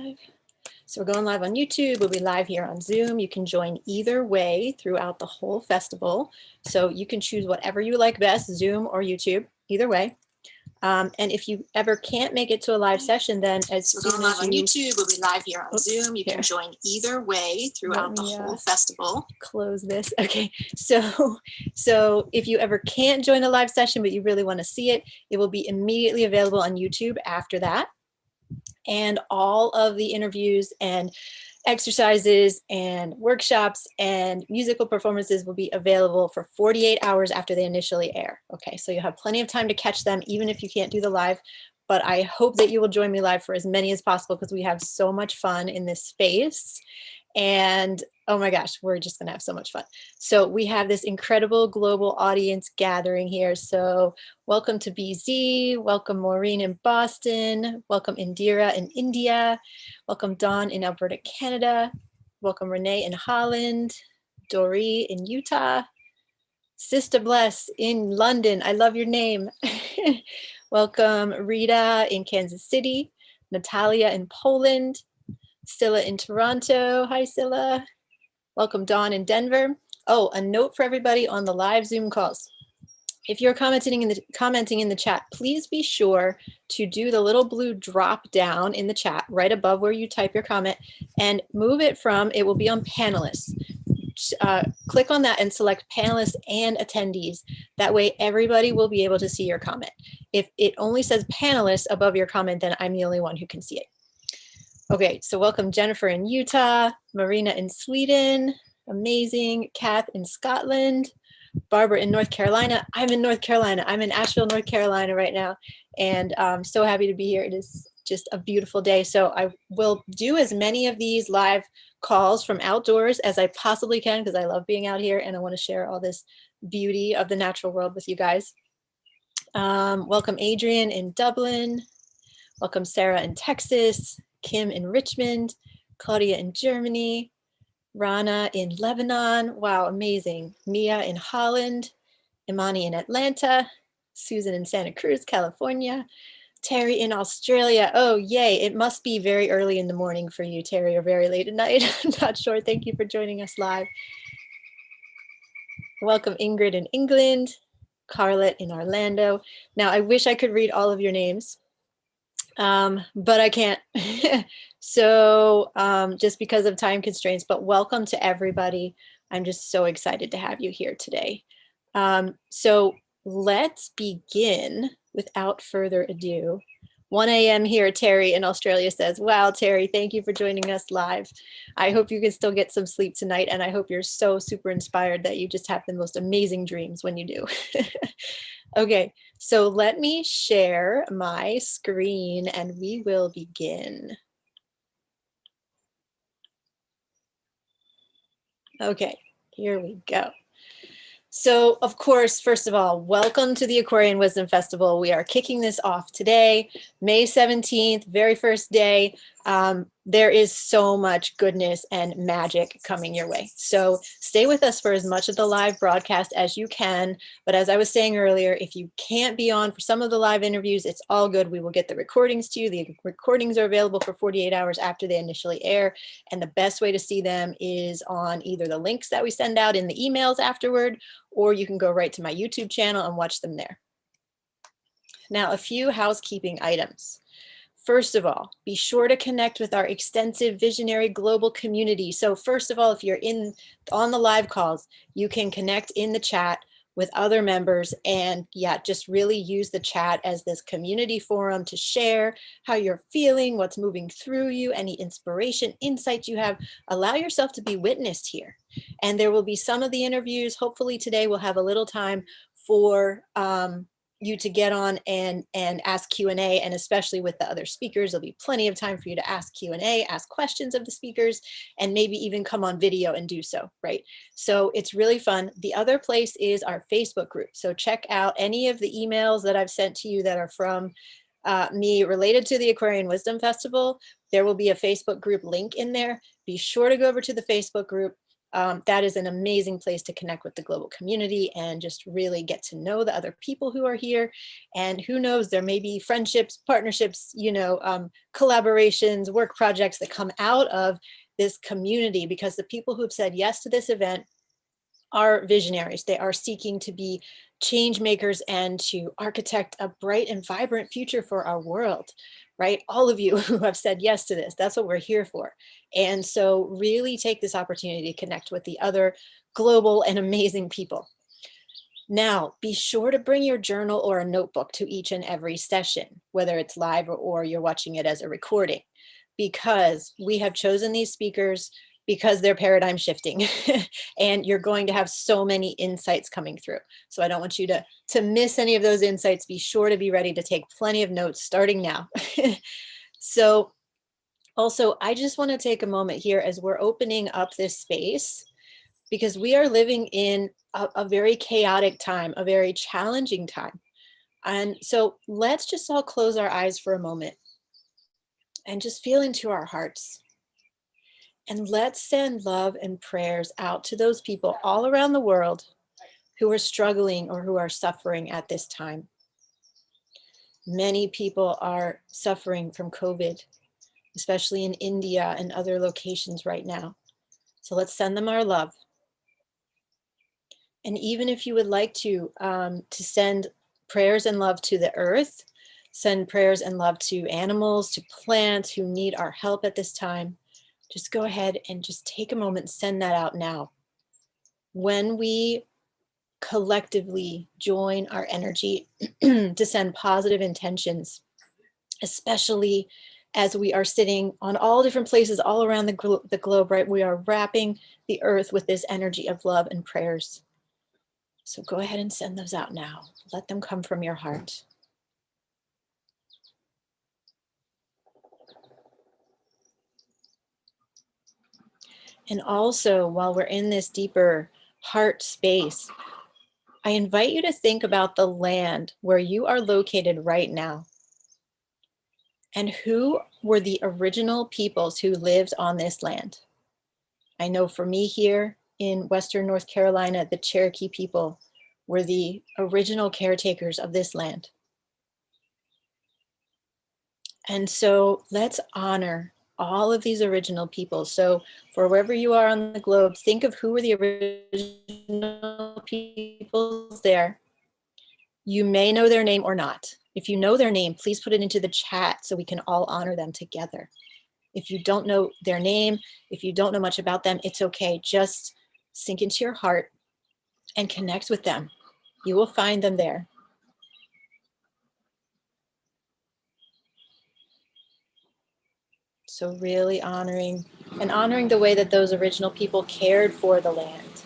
live. So we're going live on YouTube. We'll be live here on Zoom. You can join either way throughout the whole festival. So you can choose whatever you like best, Zoom or YouTube, either way. And if you ever can't make it to a live session, then as soon as live on YouTube, we'll be live here on Zoom. You can join either way throughout the whole festival. Close this. Okay, so if you ever can't join a live session, but you really want to see it, it will be immediately available on YouTube after that. And all of the interviews and exercises and workshops and musical performances will be available for 48 hours after they initially air. Okay, so you'll have plenty of time to catch them, even if you can't do the live. But I hope that you will join me live for as many as possible because we have so much fun in this space. And oh my gosh, we're just gonna have so much fun. So we have this incredible global audience gathering here. So welcome to BZ, welcome Maureen in Boston, welcome Indira in India, welcome Dawn in Alberta, Canada, welcome Renee in Holland, Dory in Utah, Sister Bless in London, I love your name. Welcome Rita in Kansas City, Natalia in Poland, Scylla in Toronto. Hi, Scylla. Welcome, Dawn in Denver. Oh, a note for everybody on the live Zoom calls. If you're commenting in the chat, please be sure to do the little blue drop down in the chat right above where you type your comment and move it from, it will be on panelists. Click on that and select panelists and attendees. That way everybody will be able to see your comment. If it only says panelists above your comment, then I'm the only one who can see it. Okay, so welcome Jennifer in Utah, Marina in Sweden, amazing, Kath in Scotland, Barbara in North Carolina. I'm in North Carolina. I'm in Asheville, North Carolina right now, and I'm so happy to be here. It is just a beautiful day. So I will do as many of these live calls from outdoors as I possibly can because I love being out here and I want to share all this beauty of the natural world with you guys. Welcome Adrian in Dublin. Welcome Sarah in Texas. Kim in Richmond, Claudia in Germany, Rana in Lebanon. Wow, amazing. Mia in Holland, Imani in Atlanta, Susan in Santa Cruz, California, Terry in Australia. Oh, yay. It must be very early in the morning for you, Terry, or very late at night. I'm not sure. Thank you for joining us live. Welcome Ingrid in England, Carlette in Orlando. Now, I wish I could read all of your names. But I can't. So just because of time constraints, but welcome to everybody. I'm just so excited to have you here today. So let's begin without further ado. 1 a.m. here, Terry in Australia says, wow, Terry, thank you for joining us live. I hope you can still get some sleep tonight, and I hope you're so super inspired that you just have the most amazing dreams when you do. Okay, so let me share my screen and we will begin. Okay, here we go. So, of course, first of all, welcome to the Aquarian Wisdom Festival. We are kicking this off today, May 17th, very first day. There is so much goodness and magic coming your way. So stay with us for as much of the live broadcast as you can. But as I was saying earlier, if you can't be on for some of the live interviews, it's all good. We will get the recordings to you. The recordings are available for 48 hours after they initially air. And the best way to see them is on either the links that we send out in the emails afterward, or you can go right to my YouTube channel and watch them there. Now, a few housekeeping items. First of all, be sure to connect with our extensive visionary global community. So first of all, if you're on the live calls, you can connect in the chat with other members and just really use the chat as this community forum to share how you're feeling, what's moving through you, any inspiration, insights you have. Allow yourself to be witnessed here. And there will be some of the interviews. Hopefully today we'll have a little time for you to get on and ask Q&A, and especially with the other speakers, there'll be plenty of time for you to ask Q&A, ask questions of the speakers, and maybe even come on video and do so, right? So it's really fun. The other place is our Facebook group. So check out any of the emails that I've sent to you that are from me related to the Aquarian Wisdom Festival. There will be a Facebook group link in there. Be sure to go over to the Facebook group. that is an amazing place to connect with the global community and just really get to know the other people who are here. And who knows, there may be friendships, partnerships, you know, collaborations, work projects that come out of this community, because the people who have said yes to this event are visionaries. They are seeking to be change makers and to architect a bright and vibrant future for our world, right? All of you who have said yes to this, that's what we're here for. And so really take this opportunity to connect with the other global and amazing people. Now, be sure to bring your journal or a notebook to each and every session, whether it's live or you're watching it as a recording, because we have chosen these speakers because they're paradigm shifting and you're going to have so many insights coming through. So I don't want you to miss any of those insights. Be sure to be ready to take plenty of notes starting now. So also, I just want to take a moment here as we're opening up this space, because we are living in a very chaotic time, a very challenging time. And so let's just all close our eyes for a moment and just feel into our hearts. And let's send love and prayers out to those people all around the world who are struggling or who are suffering at this time. Many people are suffering from COVID, especially in India and other locations right now. So let's send them our love. And even if you would like to send prayers and love to the earth, send prayers and love to animals, to plants who need our help at this time, just go ahead and just take a moment and send that out now. When we collectively join our energy to send positive intentions, especially as we are sitting on all different places all around the globe, right? We are wrapping the earth with this energy of love and prayers. So go ahead and send those out now. Let them come from your heart. And also, while we're in this deeper heart space, I invite you to think about the land where you are located right now. And who were the original peoples who lived on this land? I know for me here in Western North Carolina, the Cherokee people were the original caretakers of this land. And so let's honor all of these original people. So for wherever you are on the globe, think of who were the original peoples there. You may know their name or not. If you know their name, please put it into the chat so we can all honor them together. If you don't know their name, if you don't know much about them, it's okay. Just sink into your heart and connect with them. You will find them there. So really honoring the way that those original people cared for the land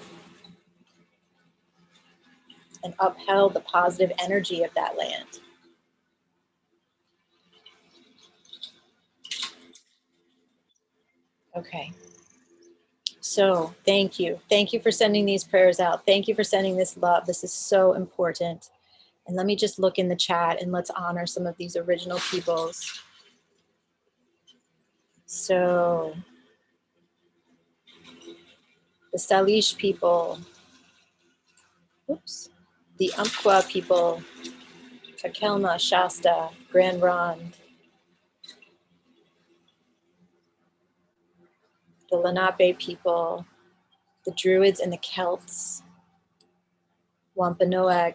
and upheld the positive energy of that land. Okay. So thank you. Thank you for sending these prayers out. Thank you for sending this love. This is so important. And let me just look in the chat and let's honor some of these original peoples. So the Salish people, oops, the Umpqua people, Takelma, Shasta, Grand Ronde, the Lenape people, the Druids and the Celts, Wampanoag,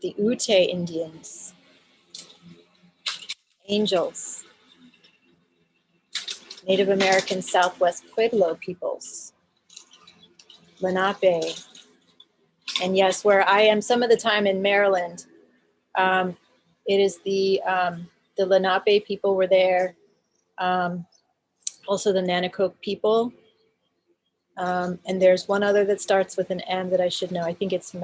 the Ute Indians, Angels, Native American Southwest Pueblo peoples, Lenape, and yes, where I am some of the time in Maryland, it is the Lenape people were there, also the Nanacoke people, and there's one other that starts with an M that I should know. I think it's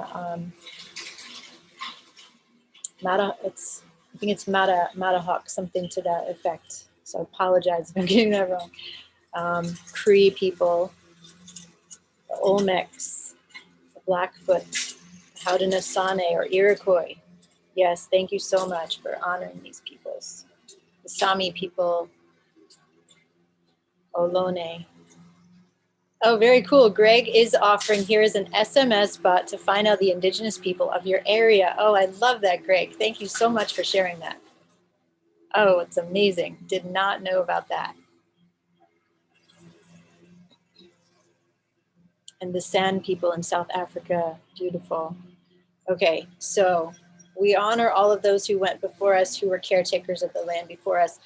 Matahawk, something to that effect. So I apologize if I'm getting that wrong. Cree people, the Olmecs, the Blackfoot, the Haudenosaunee or Iroquois. Yes, thank you so much for honoring these peoples. The Sami people, Ohlone, Oh, very cool. Greg is offering, here is an SMS bot to find out the indigenous people of your area. Oh, I love that, Greg. Thank you so much for sharing that. Oh, it's amazing. Did not know about that. And the San people in South Africa, beautiful. Okay, so we honor all of those who went before us, who were caretakers of the land before us.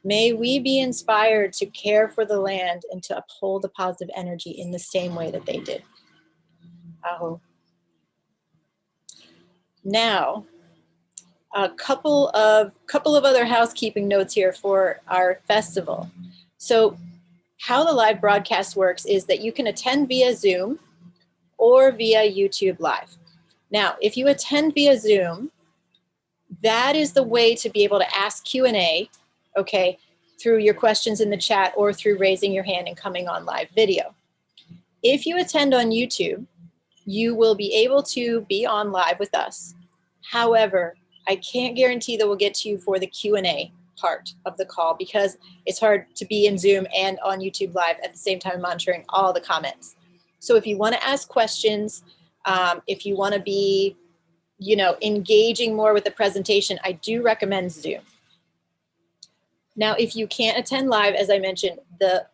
May we be inspired to care for the land and to uphold the positive energy in the same way that they did. Aho. Now, a couple of other housekeeping notes here for our festival. So how the live broadcast works is that you can attend via Zoom or via YouTube Live. Now, if you attend via Zoom, that is the way to be able to ask Q&A, okay, through your questions in the chat or through raising your hand and coming on live video. If you attend on YouTube, you will be able to be on live with us. However, I can't guarantee that we'll get to you for the Q&A part of the call because it's hard to be in Zoom and on YouTube Live at the same time monitoring all the comments. So if you want to ask questions, if you want to be, you know, engaging more with the presentation, I do recommend Zoom. Now, if you can't attend live, as I mentioned,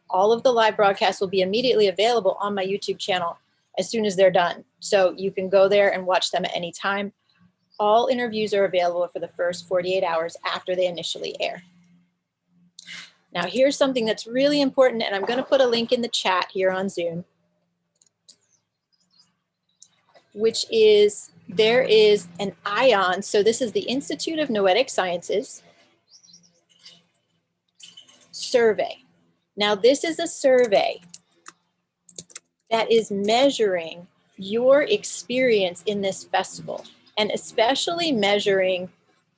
all of the live broadcasts will be immediately available on my YouTube channel as soon as they're done. So you can go there and watch them at any time. All interviews are available for the first 48 hours after they initially air. Now, here's something that's really important, and I'm going to put a link in the chat here on Zoom, which is, there is an ION. So this is the Institute of Noetic Sciences survey. Now, this is a survey that is measuring your experience in this festival, and especially measuring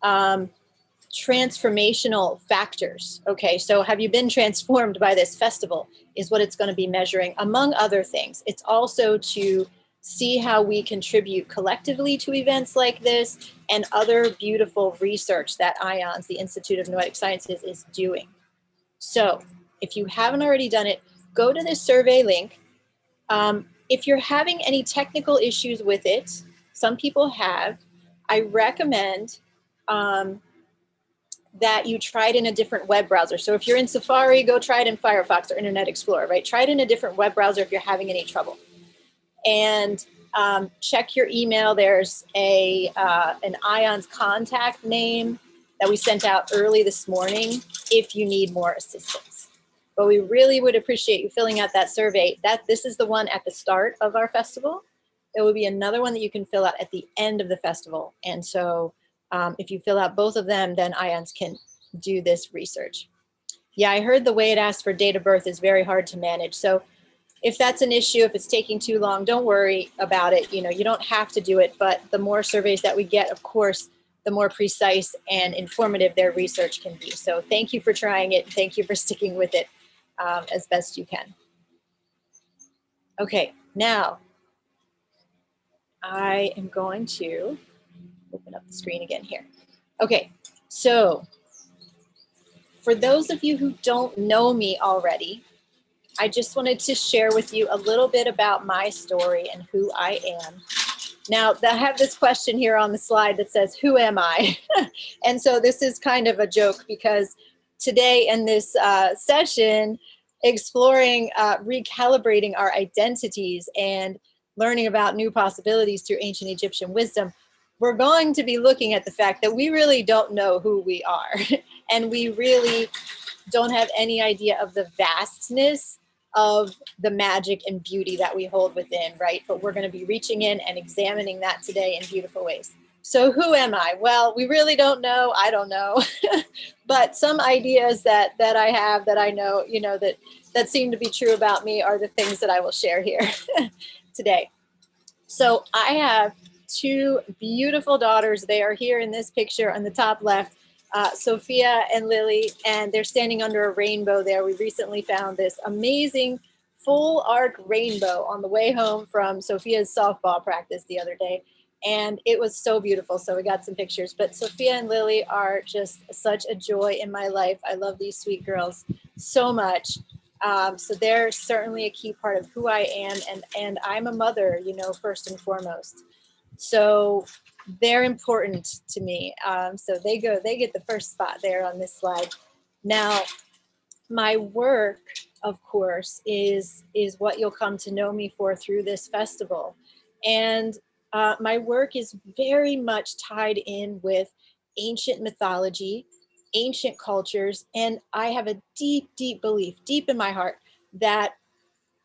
transformational factors. Okay, so have you been transformed by this festival is what it's going to be measuring, among other things. It's also to see how we contribute collectively to events like this and other beautiful research that IONS, the Institute of Noetic Sciences, is doing. So if you haven't already done it, go to this survey link. If you're having any technical issues with it, some people have, I recommend that you try it in a different web browser. So if you're in Safari, go try it in Firefox or Internet Explorer, right? Try it in a different web browser if you're having any trouble. And check your email. There's an IONS contact name that we sent out early this morning if you need more assistance. But we really would appreciate you filling out that survey. This is the one at the start of our festival. There will be another one that you can fill out at the end of the festival. And so if you fill out both of them, then IONS can do this research. Yeah, I heard the way it asks for date of birth is very hard to manage. So if that's an issue, if it's taking too long, don't worry about it. You know, you don't have to do it, but the more surveys that we get, of course, the more precise and informative their research can be. So thank you for trying it. Thank you for sticking with it as best you can. Okay, now I am going to open up the screen again here. Okay, so for those of you who don't know me already, I just wanted to share with you a little bit about my story and who I am. Now, I have this question here on the slide that says, who am I? And so this is kind of a joke because today in this session, exploring, recalibrating our identities and learning about new possibilities through ancient Egyptian wisdom, we're going to be looking at the fact that we really don't know who we are. And we really don't have any idea of the vastness of the magic and beauty that we hold within, right? But we're going to be reaching in and examining that today in beautiful ways. So who am I? Well, we really don't know. I don't know. But some ideas that I have, that I know, you know, that seem to be true about me are the things that I will share here today. So I have two beautiful daughters. They are here in this picture on the top left. Sophia and Lily, and they're standing under a rainbow there. We recently found this amazing full arc rainbow on the way home from Sophia's softball practice the other day. And it was so beautiful. So we got some pictures. But Sophia and Lily are just such a joy in my life. I love these sweet girls so much. So they're certainly a key part of who I am, and I'm a mother, you know, first and foremost. So they're important to me. So they get the first spot there on this slide. Now, my work, of course, is what you'll come to know me for through this festival. And my work is very much tied in with ancient mythology, ancient cultures, and I have a deep, deep belief, deep in my heart, that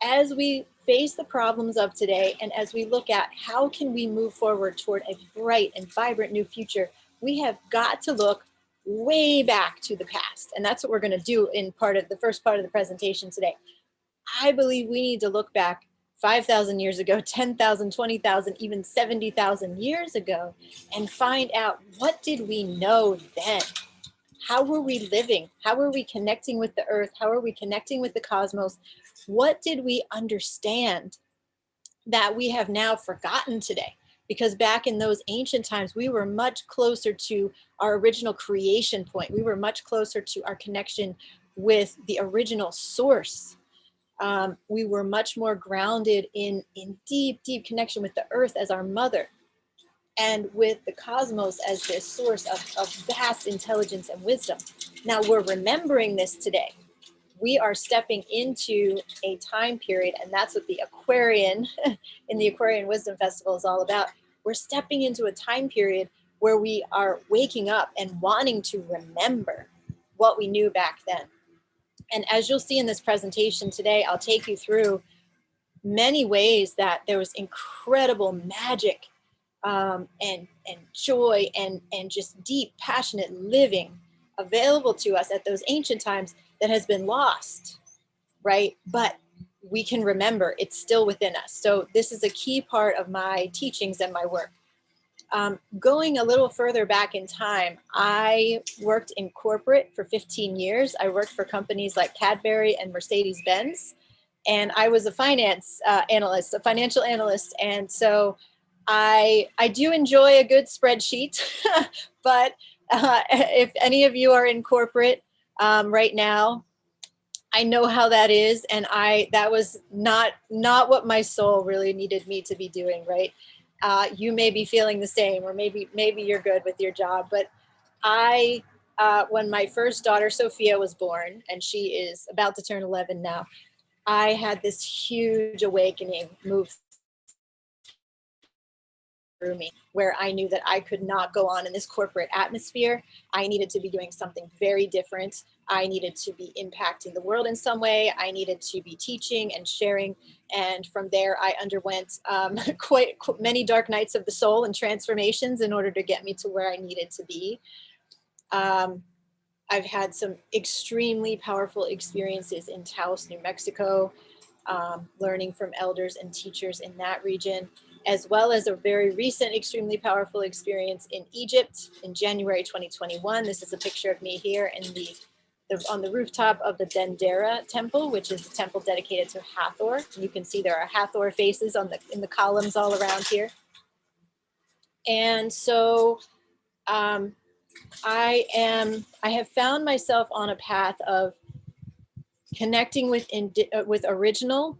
as we face the problems of today and as we look at how can we move forward toward a bright and vibrant new future, we have got to look way back to the past. And that's what we're going to do in the first part of the presentation today. I believe we need to look back 5,000 years ago, 10,000, 20,000, even 70,000 years ago, and find out, what did we know then? How were we living? How were we connecting with the earth? How are we connecting with the cosmos? What did we understand that we have now forgotten today? Because back in those ancient times, we were much closer to our original creation point. We were much closer to our connection with the original source. We were much more grounded in deep, deep connection with the earth as our mother, and with the cosmos as this source of vast intelligence and wisdom. Now we're remembering this today. We are stepping into a time period, and that's what the Aquarian in the Aquarian Wisdom Festival is all about. We're stepping into a time period where we are waking up and wanting to remember what we knew back then. And as you'll see in this presentation today, I'll take you through many ways that there was incredible magic and joy and just deep, passionate living available to us at those ancient times that has been lost, right? But we can remember, it's still within us. So this is a key part of my teachings and my work. Going a little further back in time, I worked in corporate for 15 years. I worked for companies like Cadbury and Mercedes-Benz, and I was a finance analyst, a financial analyst. And so I do enjoy a good spreadsheet, but if any of you are in corporate right now, I know how that is, and that was not what my soul really needed me to be doing, right? You may be feeling the same, or maybe you're good with your job, but when my first daughter Sophia was born, and she is about to turn 11 now, I had this huge awakening move through me, where I knew that I could not go on in this corporate atmosphere. I needed to be doing something very different. I needed to be impacting the world in some way. I needed to be teaching and sharing. And from there, I underwent quite many dark nights of the soul and transformations in order to get me to where I needed to be. I've had some extremely powerful experiences in Taos, New Mexico, learning from elders and teachers in that region, as well as a very recent, extremely powerful experience in Egypt in January 2021. This is a picture of me here on the rooftop of the Dendera temple, which is the temple dedicated to Hathor. You can see there are Hathor faces in the columns all around here. And so I have found myself on a path of connecting with original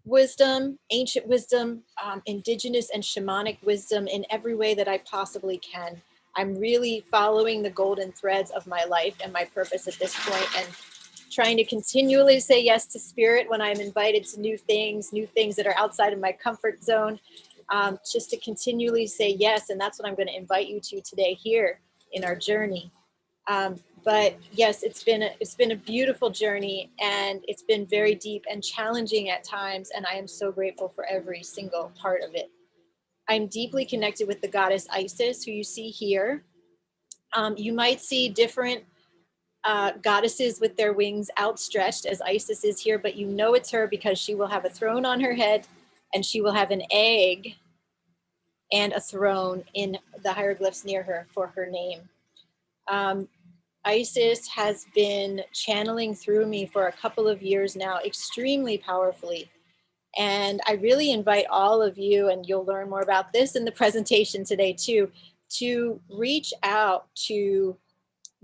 wisdom, ancient wisdom, indigenous and shamanic wisdom in every way that I possibly can. I'm really following the golden threads of my life and my purpose at this point, and trying to continually say yes to spirit when I'm invited to new things that are outside of my comfort zone, just to continually say yes. And that's what I'm going to invite you to today here in our journey. But yes, it's been a beautiful journey, and it's been very deep and challenging at times. And I am so grateful for every single part of it. I'm deeply connected with the goddess Isis, who you see here. You might see different goddesses with their wings outstretched as Isis is here, but you know it's her because she will have a throne on her head, and she will have an egg and a throne in the hieroglyphs near her for her name. Isis has been channeling through me for a couple of years now, extremely powerfully. And I really invite all of you, and you'll learn more about this in the presentation today too, to reach out to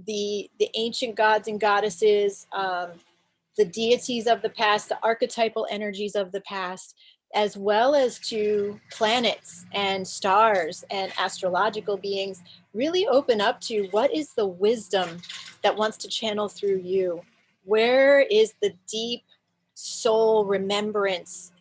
the ancient gods and goddesses the deities of the past, the archetypal energies of the past, as well as to planets and stars and astrological beings, really open up to what is the wisdom that wants to channel through you. Where is the deep soul remembrance,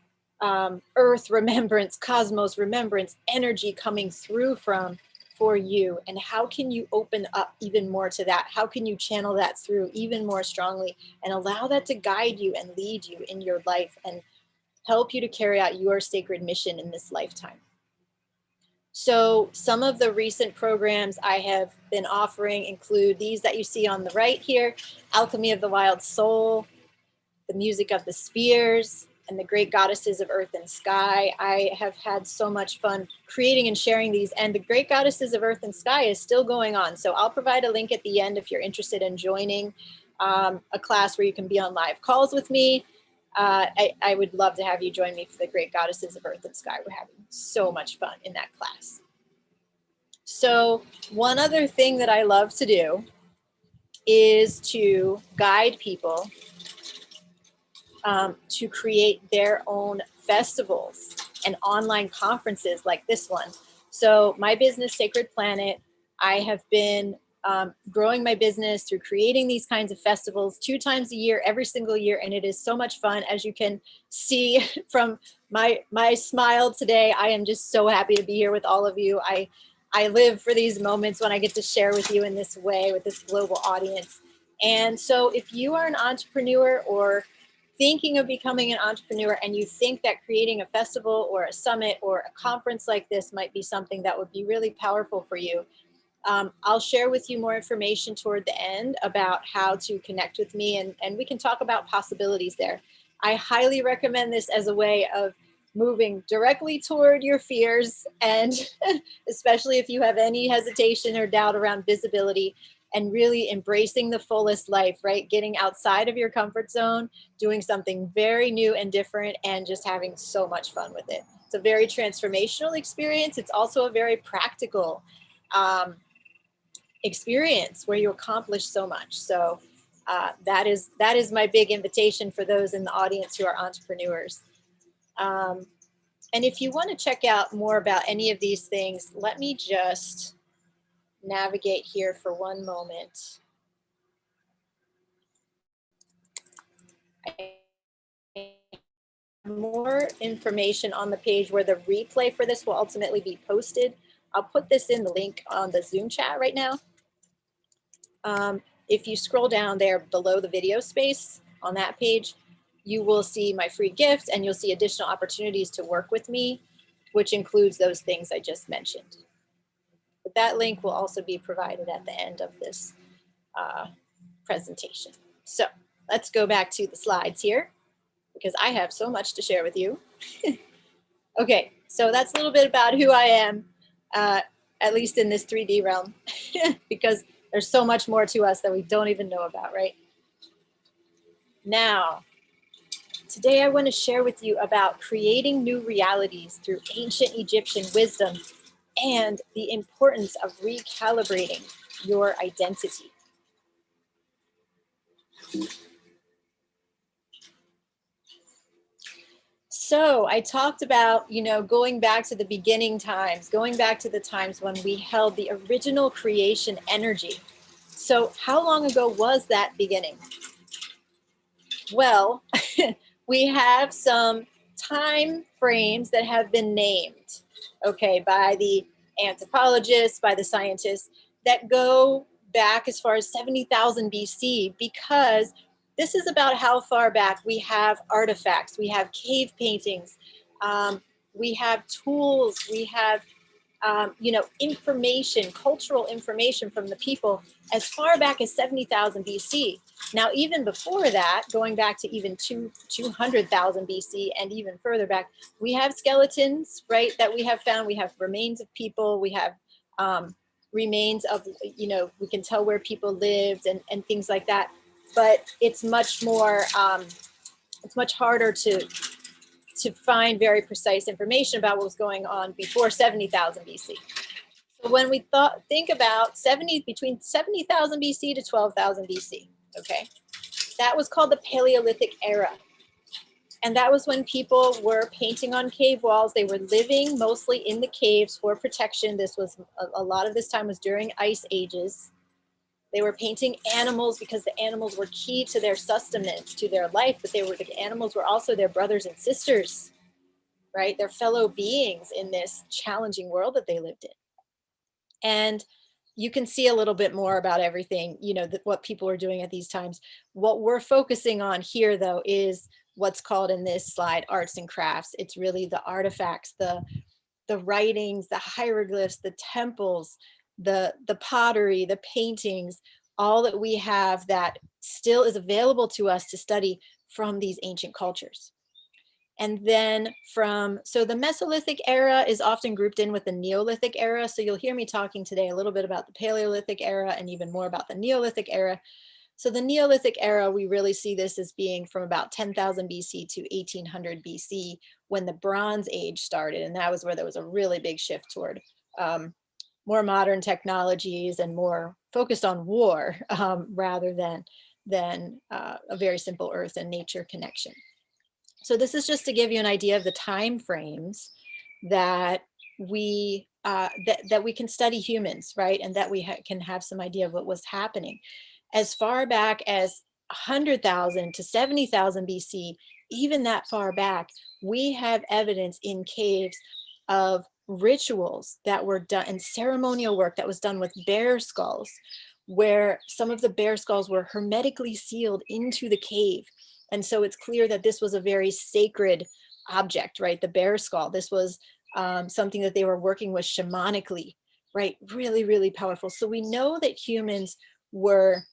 earth remembrance, cosmos remembrance, energy coming through from for you? And how can you open up even more to that? How can you channel that through even more strongly and allow that to guide you and lead you in your life and help you to carry out your sacred mission in this lifetime? So some of the recent programs I have been offering include these that you see on the right here: Alchemy of the Wild Soul, The Music of the Spheres, and The Great Goddesses of Earth and Sky. I have had so much fun creating and sharing these, and The Great Goddesses of Earth and Sky is still going on. So I'll provide a link at the end if you're interested in joining a class where you can be on live calls with me. I would love to have you join me for The Great Goddesses of Earth and Sky. We're having so much fun in that class. So one other thing that I love to do is to guide people to create their own festivals and online conferences like this one. So my business, Sacred Planet, I have been growing my business through creating these kinds of festivals 2 times a year, every single year, and it is so much fun. As you can see from my smile today, I am just so happy to be here with all of you. I live for these moments when I get to share with you in this way, with this global audience. And so if you are an entrepreneur or thinking of becoming an entrepreneur and you think that creating a festival or a summit or a conference like this might be something that would be really powerful for you, I'll share with you more information toward the end about how to connect with me, and we can talk about possibilities there. I highly recommend this as a way of moving directly toward your fears, and especially if you have any hesitation or doubt around visibility, and really embracing the fullest life, right? Getting outside of your comfort zone, doing something very new and different, and just having so much fun with it. It's a very transformational experience. It's also a very practical experience where you accomplish so much. So that is my big invitation for those in the audience who are entrepreneurs. And if you want to check out more about any of these things, let me just navigate here for one moment. More information on the page where the replay for this will ultimately be posted. I'll put this in the link on the Zoom chat right now. If you scroll down there below the video space on that page, you will see my free gift and you'll see additional opportunities to work with me, which includes those things I just mentioned. But that link will also be provided at the end of this presentation. So let's go back to the slides here, because I have so much to share with you. Okay, so that's a little bit about who I am, at least in this 3D realm, because there's so much more to us that we don't even know about, right? Now, today I want to share with you about creating new realities through ancient Egyptian wisdom and the importance of recalibrating your identity. So I talked about, going back to the beginning times, going back to the times when we held the original creation energy. So how long ago was that beginning? Well, we have some time frames that have been named, okay, by the anthropologists, by the scientists, that go back as far as 70,000 BC, because this is about how far back we have artifacts, we have cave paintings, we have tools, we have information, cultural information from the people as far back as 70,000 BC. Now, even before that, going back to even 200,000 BC and even further back, we have skeletons, right, that we have found. We have remains of people. We have remains of, we can tell where people lived and things like that. But it's much more, it's much harder to find very precise information about what was going on before 70,000 BC. So when we think about between 70,000 BC to 12,000 BC, okay, that was called the Paleolithic era. And that was when people were painting on cave walls. They were living mostly in the caves for protection. This was a lot of this time was during ice ages. They were painting animals because the animals were key to their sustenance, to their life, but the animals were also their brothers and sisters, right? Their fellow beings in this challenging world that they lived in. And you can see a little bit more about everything, you know, what people are doing at these times. What we're focusing on here, though, is what's called in this slide arts and crafts. It's really the artifacts, the writings, the hieroglyphs, the temples, the pottery, the paintings, all that we have that still is available to us to study from these ancient cultures. And then so the Mesolithic era is often grouped in with the Neolithic era. So you'll hear me talking today a little bit about the Paleolithic era and even more about the Neolithic era. So the Neolithic era, we really see this as being from about 10,000 BC to 1800 BC, when the Bronze Age started. And that was where there was a really big shift toward more modern technologies and more focused on war rather than a very simple earth and nature connection. So this is just to give you an idea of the time frames that we that we can study humans, right? And that we can have some idea of what was happening. As far back as 100,000 to 70,000 BC, even that far back, we have evidence in caves of rituals that were done and ceremonial work that was done with bear skulls, where some of the bear skulls were hermetically sealed into the cave. And so it's clear that this was a very sacred object, right? The bear skull. This was something that they were working with shamanically, right? Really, really powerful. So we know that humans were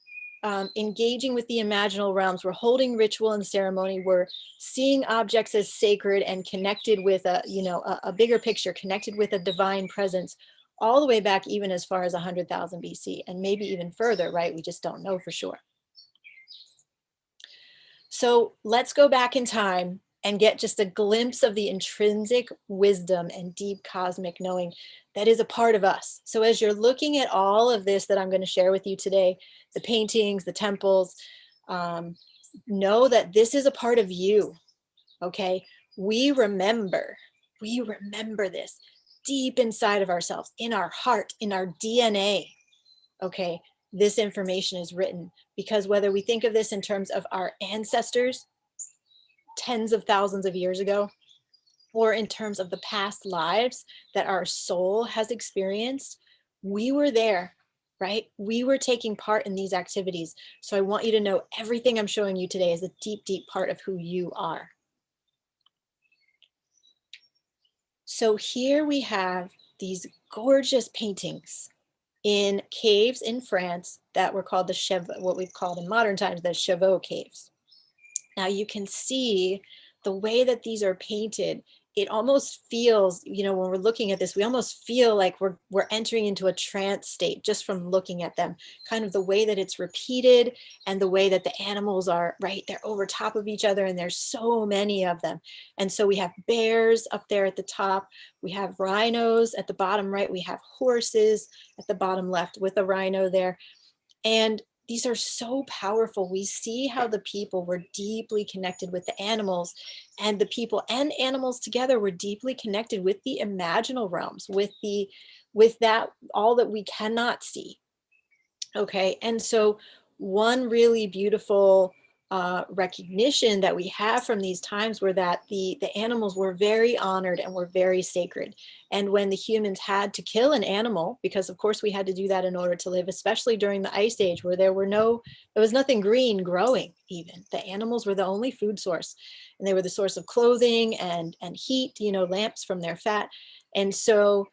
engaging with the imaginal realms, were holding ritual and ceremony, were seeing objects as sacred and connected with a bigger picture, connected with a divine presence, all the way back even as far as 100,000 BC, and maybe even further, right? We just don't know for sure. So let's go back in time and get just a glimpse of the intrinsic wisdom and deep cosmic knowing that is a part of us. So as you're looking at all of this that I'm going to share with you today, the paintings, the temples, know that this is a part of you, okay? We remember this deep inside of ourselves, in our heart, in our DNA, okay? This information is written because whether we think of this in terms of our ancestors tens of thousands of years ago, or in terms of the past lives that our soul has experienced, we were there, right? We were taking part in these activities. So I want you to know everything I'm showing you today is a deep, deep part of who you are. So here we have these gorgeous paintings in caves in France that were called what we've called in modern times the Chavo Caves. Now you can see the way that these are painted. It almost feels, you know, when we're looking at this, we almost feel like we're entering into a trance state just from looking at them. Kind of the way that it's repeated and the way that the animals are, right, they're over top of each other and there's so many of them. And so we have bears up there at the top, we have rhinos at the bottom right, we have horses at the bottom left with a rhino there. And these are so powerful. We see how the people were deeply connected with the animals, and the people and animals together were deeply connected with the imaginal realms, with that, all that we cannot see. Okay, and so one really beautiful recognition that we have from these times were that the animals were very honored and were very sacred. And when the humans had to kill an animal, because of course we had to do that in order to live, especially during the Ice Age where there was nothing green growing even. The animals were the only food source, and they were the source of clothing and heat, you know, lamps from their fat. And so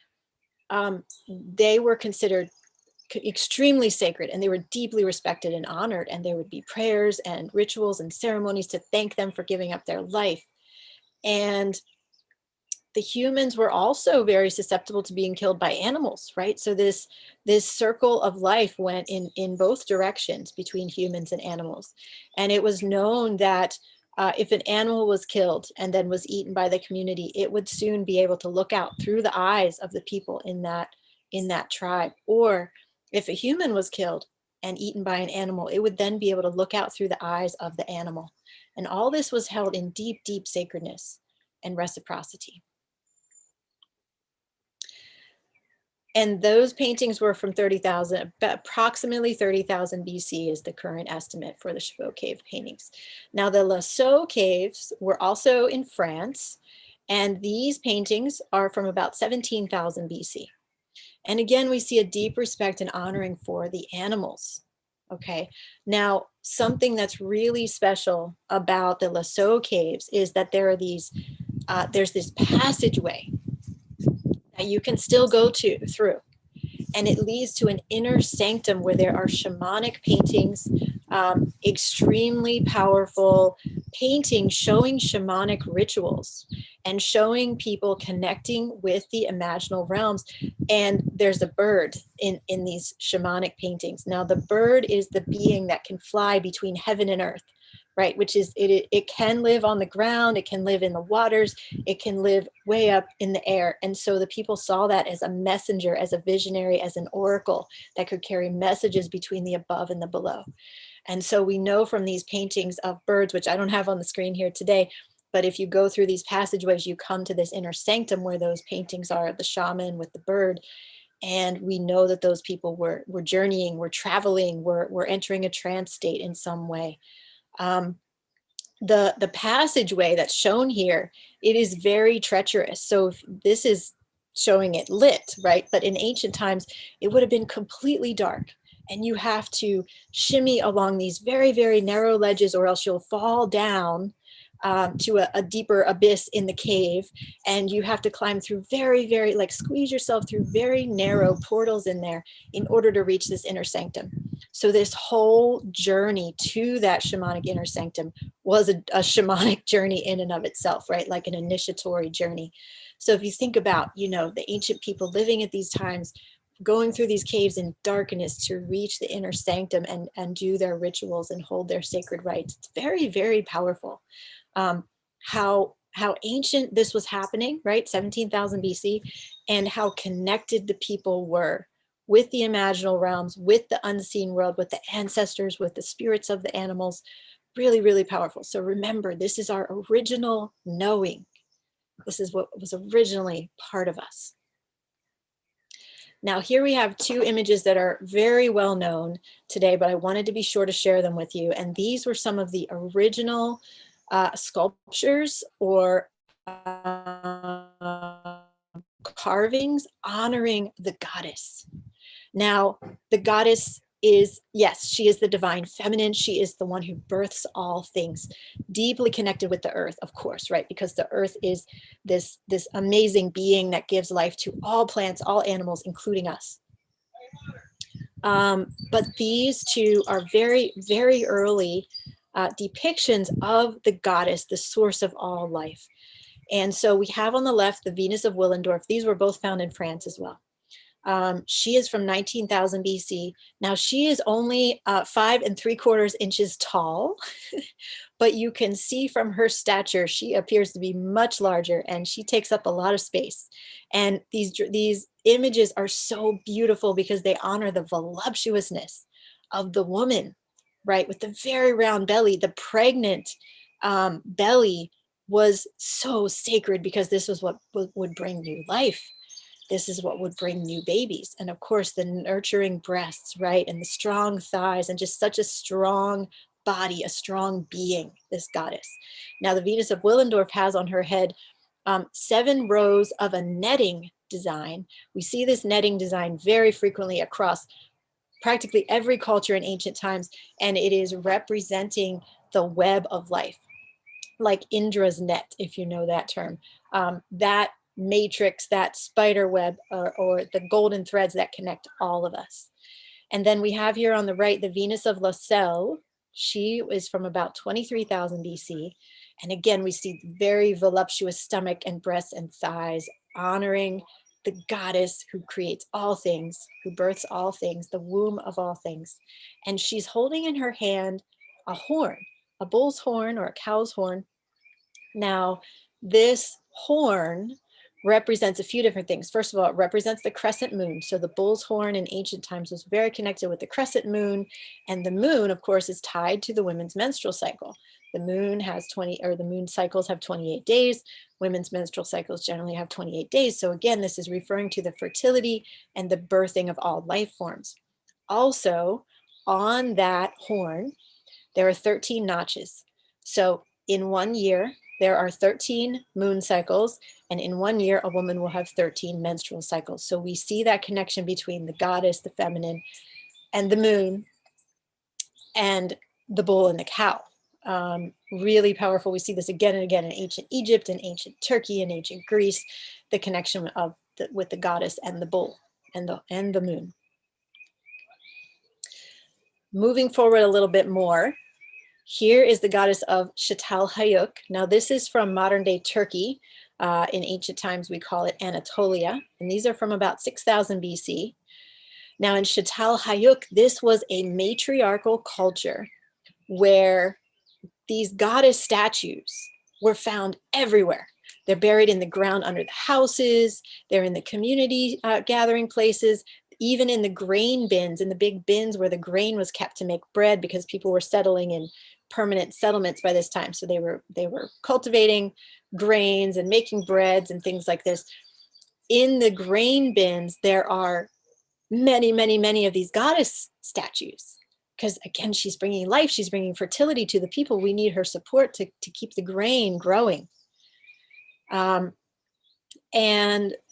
they were considered extremely sacred, and they were deeply respected and honored, and there would be prayers and rituals and ceremonies to thank them for giving up their life. And the humans were also very susceptible to being killed by animals, right? So this circle of life went in both directions between humans and animals. And it was known that if an animal was killed and then was eaten by the community, it would soon be able to look out through the eyes of the people in that tribe. Or if a human was killed and eaten by an animal, it would then be able to look out through the eyes of the animal. And all this was held in deep, deep sacredness and reciprocity. And those paintings were from 30,000, approximately 30,000 BC is the current estimate for the Chavo Cave paintings. Now the Lasso Caves were also in France, and these paintings are from about 17,000 BC. And again, we see a deep respect and honoring for the animals. Okay, now something that's really special about the Lasso Caves is that there are these, there's this passageway that you can still go through. And it leads to an inner sanctum where there are shamanic paintings, extremely powerful paintings showing shamanic rituals and showing people connecting with the imaginal realms. And there's a bird in these shamanic paintings. Now, the bird is the being that can fly between heaven and earth, right? Which is, it can live on the ground, it can live in the waters, it can live way up in the air. And so the people saw that as a messenger, as a visionary, as an oracle that could carry messages between the above and the below. And so we know from these paintings of birds, which I don't have on the screen here today, but if you go through these passageways, you come to this inner sanctum where those paintings are, the shaman with the bird. And we know that those people were journeying, were traveling, were entering a trance state in some way. The passageway that's shown here, it is very treacherous. So this is showing it lit, right? But in ancient times, it would have been completely dark. And you have to shimmy along these very, very narrow ledges, or else you'll fall down to a deeper abyss in the cave. And you have to climb through very, very, like squeeze yourself through very narrow portals in there in order to reach this inner sanctum. So this whole journey to that shamanic inner sanctum was a shamanic journey in and of itself, right? Like an initiatory journey. So if you think about, you know, the ancient people living at these times, going through these caves in darkness to reach the inner sanctum and do their rituals and hold their sacred rites. It's very, very powerful. How ancient this was happening, right? 17,000 BC, and how connected the people were with the imaginal realms, with the unseen world, with the ancestors, with the spirits of the animals. Really, really powerful. So remember, this is our original knowing. This is what was originally part of us. Now here we have two images that are very well known today, but I wanted to be sure to share them with you. And these were some of the original sculptures or carvings honoring the goddess. Now, the goddess is, yes, she is the divine feminine. She is the one who births all things, deeply connected with the earth, of course, right? Because the earth is this amazing being that gives life to all plants, all animals, including us. But these two are very, very early depictions of the goddess, the source of all life. And so we have on the left the Venus of Willendorf. These were both found in France as well. She is from 19,000 BC. Now she is only 5 3/4 inches tall, but you can see from her stature, she appears to be much larger and she takes up a lot of space. And these images are so beautiful because they honor the voluptuousness of the woman, right? With the very round belly, the pregnant belly was so sacred because this was what would bring new life. This is what would bring new babies. And of course, the nurturing breasts, right? And the strong thighs and just such a strong body, a strong being, this goddess. Now, the Venus of Willendorf has on her head 7 rows of a netting design. We see this netting design very frequently across practically every culture in ancient times, and it is representing the web of life, like Indra's net, if you know that term. That matrix, that spider web, or the golden threads that connect all of us. And then we have here on the right, the Venus of Lasso. She is from about 23,000 BC. And again, we see very voluptuous stomach and breasts and thighs, honoring the goddess who creates all things, who births all things, the womb of all things. And she's holding in her hand a horn, a bull's horn or a cow's horn. Now, this horn represents a few different things. First of all, it represents the crescent moon. So the bull's horn in ancient times was very connected with the crescent moon. And the moon, of course, is tied to the women's menstrual cycle. The moon has the moon cycles have 28 days. Women's menstrual cycles generally have 28 days. So again, this is referring to the fertility and the birthing of all life forms. Also, on that horn, there are 13 notches. So in 1 year, there are 13 moon cycles, and in 1 year, a woman will have 13 menstrual cycles. So we see that connection between the goddess, the feminine, and the moon, and the bull and the cow. Really powerful. We see this again and again in ancient Egypt and ancient Turkey and ancient Greece, the connection with the goddess and the bull and the moon. Moving forward a little bit more, here is the goddess of Chateau Harouk. Now this is from modern day Turkey. In ancient times, we call it Anatolia. And these are from about 6000 BC. Now in Chateau Harouk, this was a matriarchal culture where these goddess statues were found everywhere. They're buried in the ground under the houses. They're in the community gathering places, even in the grain bins, in the big bins where the grain was kept to make bread, because people were settling in permanent settlements by this time. So they were cultivating grains and making breads and things like this. In the grain bins, there are many, many, many of these goddess statues, because again, she's bringing life, she's bringing fertility to the people. We need her support to keep the grain growing. And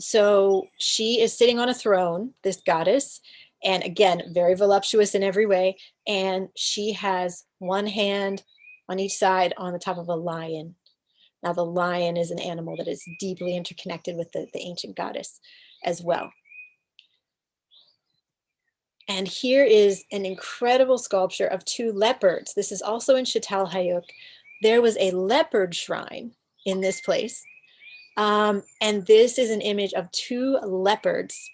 so she is sitting on a throne, this goddess, and again, very voluptuous in every way. And she has one hand on each side on the top of a lion. Now the lion is an animal that is deeply interconnected with the ancient goddess as well. And here is an incredible sculpture of two leopards. This is also in Chateau Harouk. There was a leopard shrine in this place. And this is an image of two leopards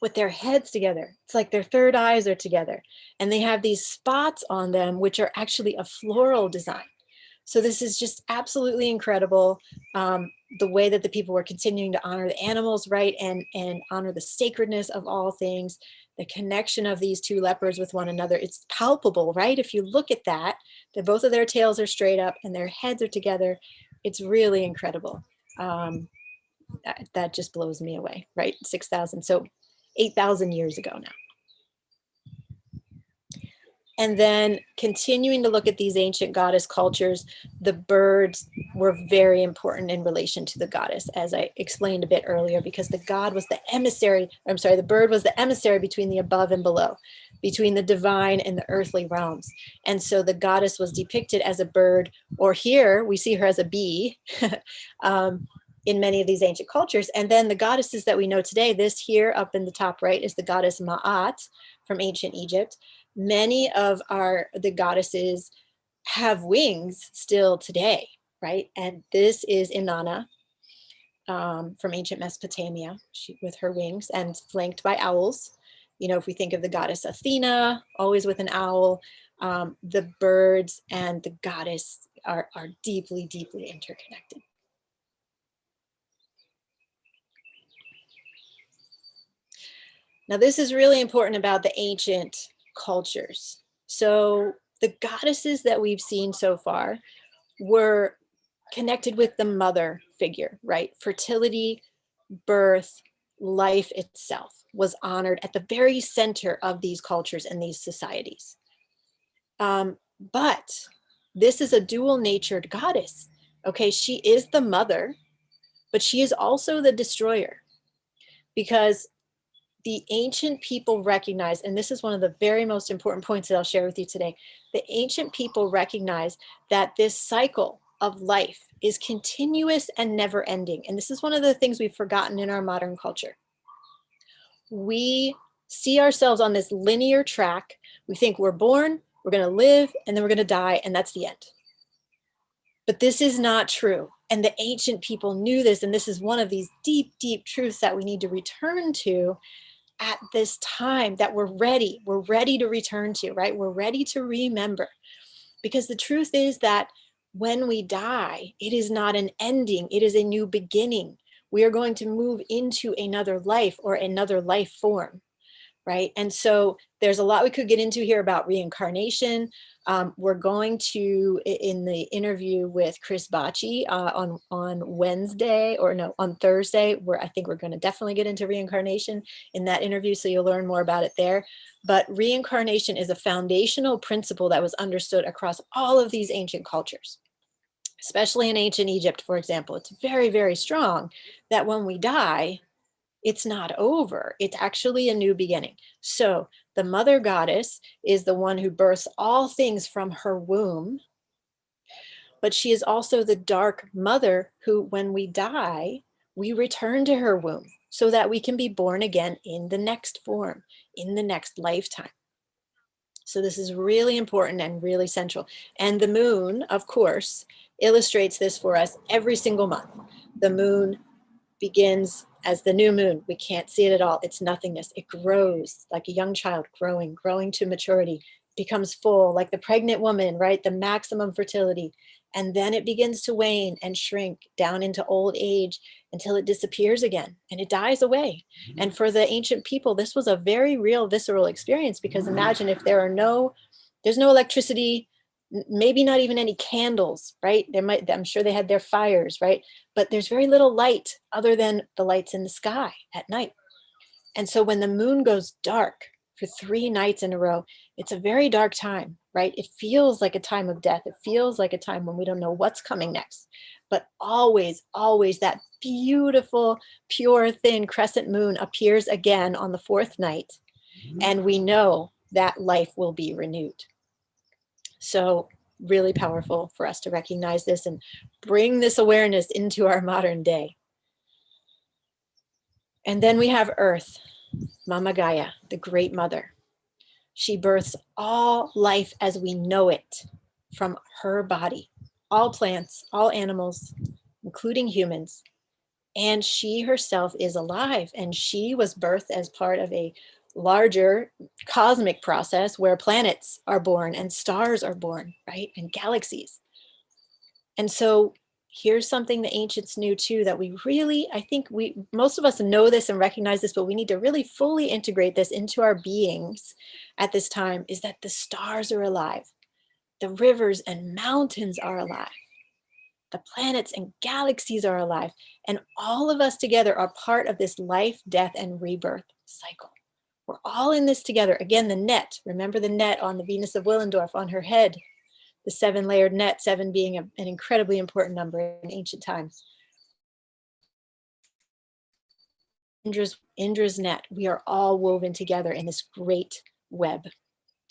with their heads together. It's like their third eyes are together. And they have these spots on them, which are actually a floral design. So this is just absolutely incredible. The way that the people were continuing to honor the animals, right? And honor the sacredness of all things, the connection of these two leopards with one another. It's palpable, right? If you look at that both of their tails are straight up and their heads are together. It's really incredible. That just blows me away, right? 6,000, so 8,000 years ago now. And then continuing to look at these ancient goddess cultures, the birds were very important in relation to the goddess, as I explained a bit earlier, because the god was the emissary, the bird was the emissary between the above and below, between the divine and the earthly realms. And so the goddess was depicted as a bird, or here we see her as a bee, in many of these ancient cultures. And then the goddesses that we know today, this here up in the top right is the goddess Ma'at from ancient Egypt. Many of the goddesses have wings still today, right? And this is Inanna from ancient Mesopotamia, with her wings and flanked by owls. You know, if we think of the goddess Athena, always with an owl, the birds and the goddess are deeply, deeply interconnected. Now, this is really important about the ancient cultures. So the goddesses that we've seen so far were connected with the mother figure, right? Fertility, birth, life itself was honored at the very center of these cultures and these societies. But this is a dual-natured goddess. Okay, she is the mother, but she is also the destroyer, because the ancient people recognize, and this is one of the very most important points that I'll share with you today, the ancient people recognize that this cycle of life is continuous and never ending. And this is one of the things we've forgotten in our modern culture. We see ourselves on this linear track. We think we're born, we're going to live, and then we're going to die, and that's the end. But this is not true. And the ancient people knew this, and this is one of these deep, deep truths that we need to return to at this time, that we're ready to return to, right? We're ready to remember, because the truth is that when we die, it is not an ending, it is a new beginning. we are going to move into another life or another life form, right? And so there's a lot we could get into here about reincarnation. We're going to, in the interview with Chris Bacci on Wednesday, or no, on Thursday, where I think we're going to definitely get into reincarnation in that interview. So you'll learn more about it there. But reincarnation is a foundational principle that was understood across all of these ancient cultures, especially in ancient Egypt, for example. It's very, very strong that when we die, it's not over. It's actually a new beginning. So the mother goddess is the one who births all things from her womb, but she is also the dark mother who, when we die, we return to her womb so that we can be born again in the next form, in the next lifetime. So this is really important and really central. And the moon, of course, illustrates this for us every single month. The moon begins as the new moon. We can't see it at all. It's nothingness. It grows like a young child growing to maturity, becomes full like the pregnant woman, right? The maximum fertility. And then it begins to wane and shrink down into old age until it disappears again and it dies away. And for the ancient people, this was a very real visceral experience, because imagine if there's no electricity, maybe not even any candles, right? I'm sure they had their fires, right? But there's very little light other than the lights in the sky at night. And so when the moon goes dark for 3 nights in a row, it's a very dark time, right? It feels like a time of death. It feels like a time when we don't know what's coming next. But always, always that beautiful, pure, thin crescent moon appears again on the 4th night. And we know that life will be renewed. So really powerful for us to recognize this and bring this awareness into our modern day. And then we have Earth, Mama Gaia, the great mother. She births all life as we know it from her body, all plants, all animals, including humans. And she herself is alive, and she was birthed as part of a larger cosmic process where planets are born and stars are born, right? And galaxies. And so here's something the ancients knew too, that we really, I think most of us know this and recognize this, but we need to really fully integrate this into our beings at this time, is that the stars are alive. The rivers and mountains are alive. The planets and galaxies are alive. And all of us together are part of this life, death, and rebirth cycle. We're all in this together. Again, the net, remember the net on the Venus of Willendorf on her head, the 7-layered net, 7 being an incredibly important number in ancient times. Indra's net, we are all woven together in this great web.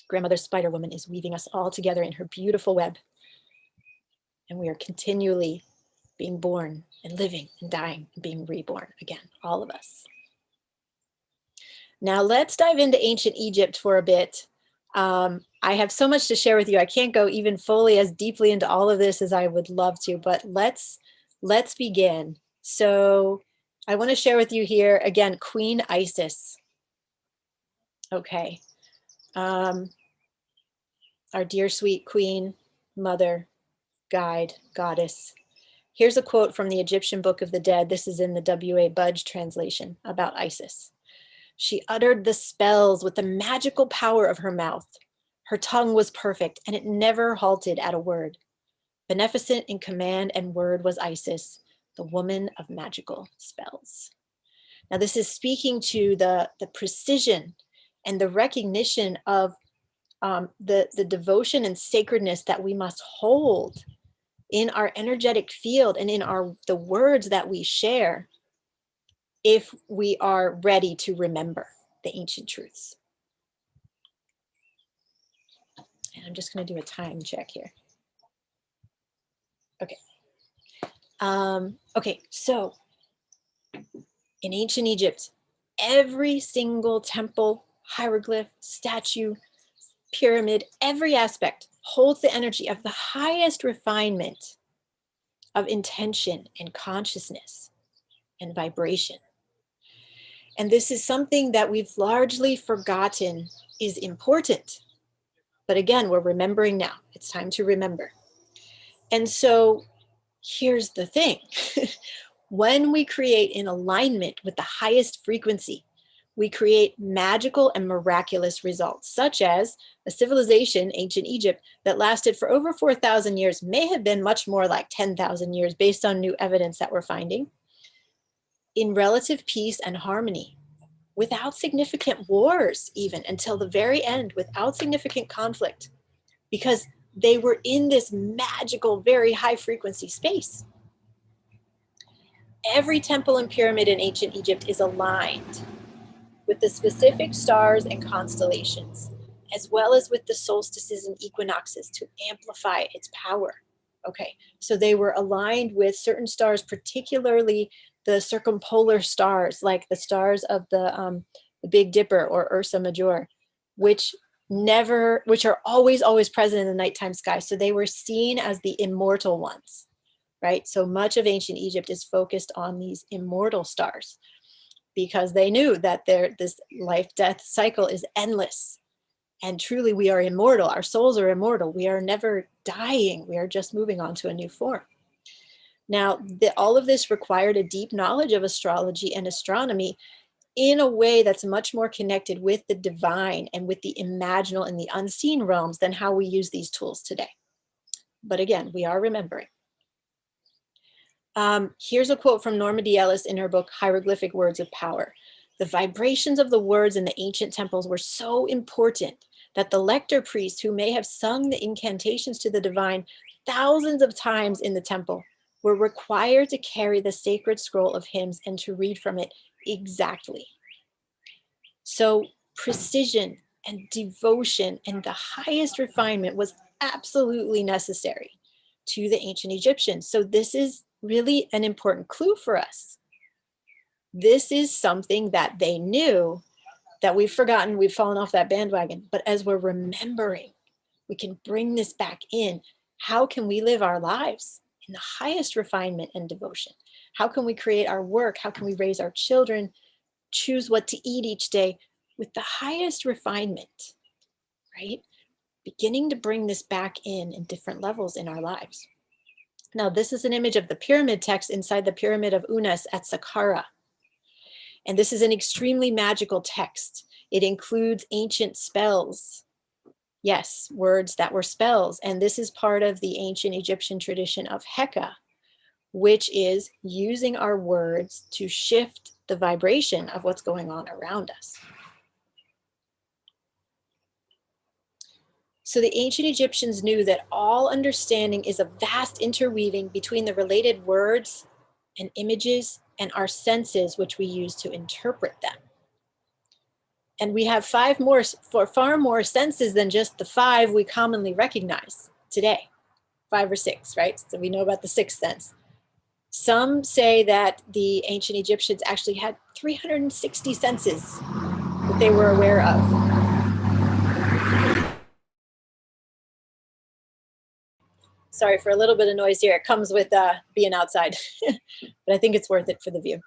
Grandmother Spider Woman is weaving us all together in her beautiful web. And we are continually being born and living and dying and being reborn again, all of us. Now let's dive into ancient Egypt for a bit. I have so much to share with you. I can't go even fully as deeply into all of this as I would love to, but let's begin. So I want to share with you here again, Queen Isis. Okay. Our dear sweet queen, mother, guide, goddess. Here's a quote from the Egyptian Book of the Dead. This is in the W.A. Budge translation about Isis. She uttered the spells with the magical power of her mouth. Her tongue was perfect, and it never halted at a word. Beneficent in command and word was Isis, the woman of magical spells. Now, this is speaking to the precision and the recognition of the devotion and sacredness that we must hold in our energetic field and in the words that we share, if we are ready to remember the ancient truths. And I'm just going to do a time check here. Okay. Okay, so in ancient Egypt, every single temple, hieroglyph, statue, pyramid, every aspect holds the energy of the highest refinement of intention and consciousness and vibration. And this is something that we've largely forgotten is important. But again, we're remembering now. It's time to remember. And so here's the thing. When we create in alignment with the highest frequency, we create magical and miraculous results, such as a civilization, ancient Egypt, that lasted for over 4,000 years, may have been much more like 10,000 years based on new evidence that we're finding, in relative peace and harmony, without significant wars, even until the very end, without significant conflict, because they were in this magical, very high frequency space. Every temple and pyramid in ancient Egypt is aligned with the specific stars and constellations, as well as with the solstices and equinoxes to amplify its power. Okay, so they were aligned with certain stars, particularly the circumpolar stars, like the stars of the Big Dipper or Ursa Major, which are always present in the nighttime sky. So they were seen as the immortal ones, right? So much of ancient Egypt is focused on these immortal stars, because they knew that this life-death cycle is endless. And truly, we are immortal. Our souls are immortal. We are never dying. We are just moving on to a new form. Now, all of this required a deep knowledge of astrology and astronomy in a way that's much more connected with the divine and with the imaginal and the unseen realms than how we use these tools today. But again, we are remembering. Here's a quote from Norma D. Ellis in her book, Hieroglyphic Words of Power. The vibrations of the words in the ancient temples were so important that the lector priests, who may have sung the incantations to the divine thousands of times in the temple, were required to carry the sacred scroll of hymns and to read from it exactly. So precision and devotion and the highest refinement was absolutely necessary to the ancient Egyptians. So this is really an important clue for us. This is something that they knew that we've forgotten, we've fallen off that bandwagon. But as we're remembering, we can bring this back in. How can we live our lives in the highest refinement and devotion? How can we create our work? How can we raise our children, choose what to eat each day with the highest refinement, right? Beginning to bring this back in different levels in our lives. Now, this is an image of the pyramid text inside the Pyramid of Unas at Saqqara. And this is an extremely magical text. It includes ancient spells. Yes, words that were spells. And this is part of the ancient Egyptian tradition of Heka, which is using our words to shift the vibration of what's going on around us. So the ancient Egyptians knew that all understanding is a vast interweaving between the related words and images and our senses, which we use to interpret them. And we have far more senses than just the 5 we commonly recognize today, 5 or 6, right? So we know about the 6th sense. Some say that the ancient Egyptians actually had 360 senses that they were aware of. Sorry for a little bit of noise here. It comes with being outside, but I think it's worth it for the view.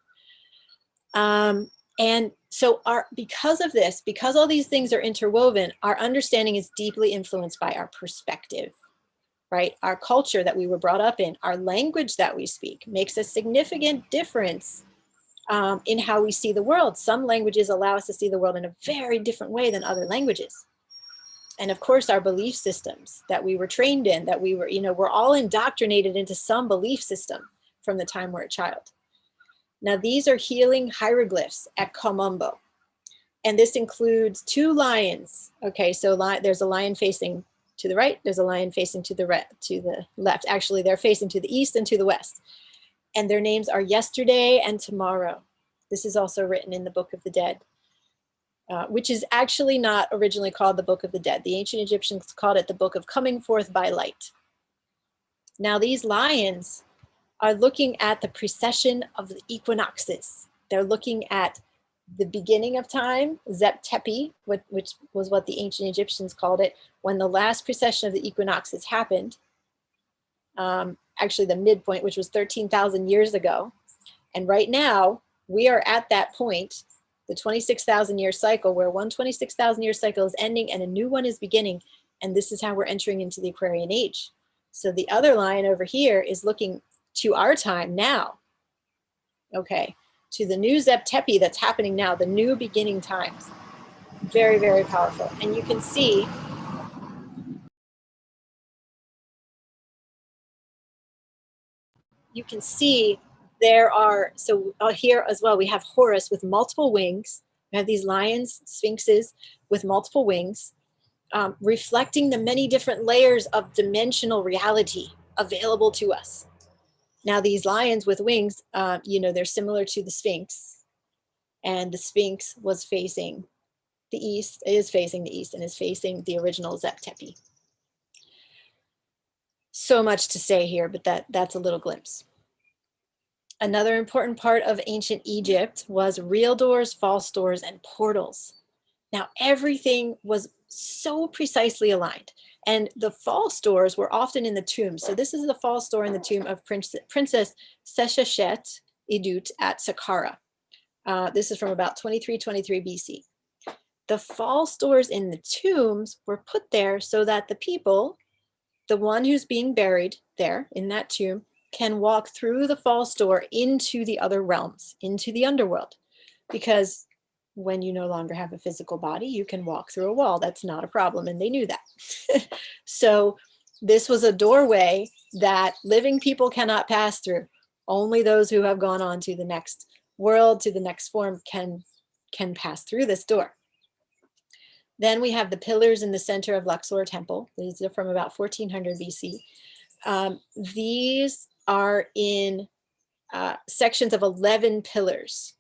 And so because of this, because all these things are interwoven, our understanding is deeply influenced by our perspective, right? Our culture that we were brought up in, our language that we speak makes a significant difference in how we see the world. Some languages allow us to see the world in a very different way than other languages. And of course, our belief systems that we were trained in, that we were, we're all indoctrinated into some belief system from the time we're a child. Now, these are healing hieroglyphs at Komombo. And this includes 2 lions. Okay, so there's a lion facing to the right. There's a lion facing to the left. Actually, they're facing to the east and to the west. And their names are Yesterday and Tomorrow. This is also written in the Book of the Dead. Which is actually not originally called the Book of the Dead. The ancient Egyptians called it the Book of Coming Forth by Light. Now, these lions are looking at the precession of the equinoxes. They're looking at the beginning of time, Zep Tepi, which was what the ancient Egyptians called it, when the last precession of the equinoxes happened. Actually, the midpoint, which was 13,000 years ago. And right now, we are at that point, the 26,000 year cycle, where one 26,000 year cycle is ending and a new one is beginning. And this is how we're entering into the Aquarian age. So the other line over here is looking to our time now. okay, to the new Zep Tepi that's happening now, the new beginning times. Very, very powerful. And you can see there are, so here as well, we have Horus with multiple wings. We have these lions, sphinxes with multiple wings, reflecting the many different layers of dimensional reality available to us. Now, these lions with wings, you know, they're similar to the Sphinx, and the Sphinx was facing the east, is facing the east, and is facing the original Zep Tepi. So much to say here, but that's a little glimpse. Another important part of ancient Egypt was real doors, false doors, and portals. Now, everything was so precisely aligned. And the false doors were often in the tombs. So this is the false door in the tomb of Princess Sesheshet Idut at Saqqara. This is from about 2323 BC. The false doors in the tombs were put there so that the people, the one who's being buried there in that tomb, can walk through the false door into the other realms, into the underworld. Because when you no longer have a physical body, you can walk through a wall. That's not a problem, and they knew that. So this was a doorway that living people cannot pass through. Only those who have gone on to the next world, to the next form, can pass through this door. Then we have the pillars in the center of Luxor Temple. These are from about 1400 BC. These are in sections of 11 pillars.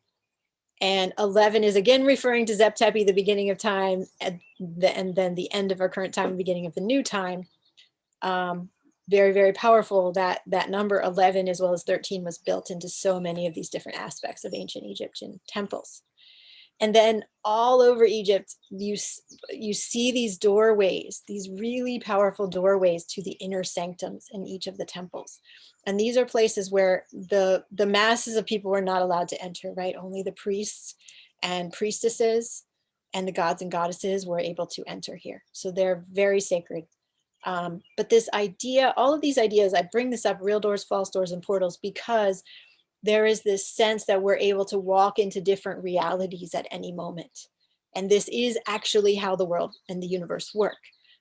And 11 is again referring to Zep Tepi, the beginning of time, and then the end of our current time, the beginning of the new time. Very, very powerful that number 11 as well as 13 was built into so many of these different aspects of ancient Egyptian temples. And then all over Egypt, you see these doorways, these really powerful doorways to the inner sanctums in each of the temples. And these are places where the masses of people were not allowed to enter, right? Only the priests and priestesses and the gods and goddesses were able to enter here. So they're very sacred. But this idea, all of these ideas, I bring this up, real doors, false doors, and portals, because there is this sense that we're able to walk into different realities at any moment. And this is actually how the world and the universe work.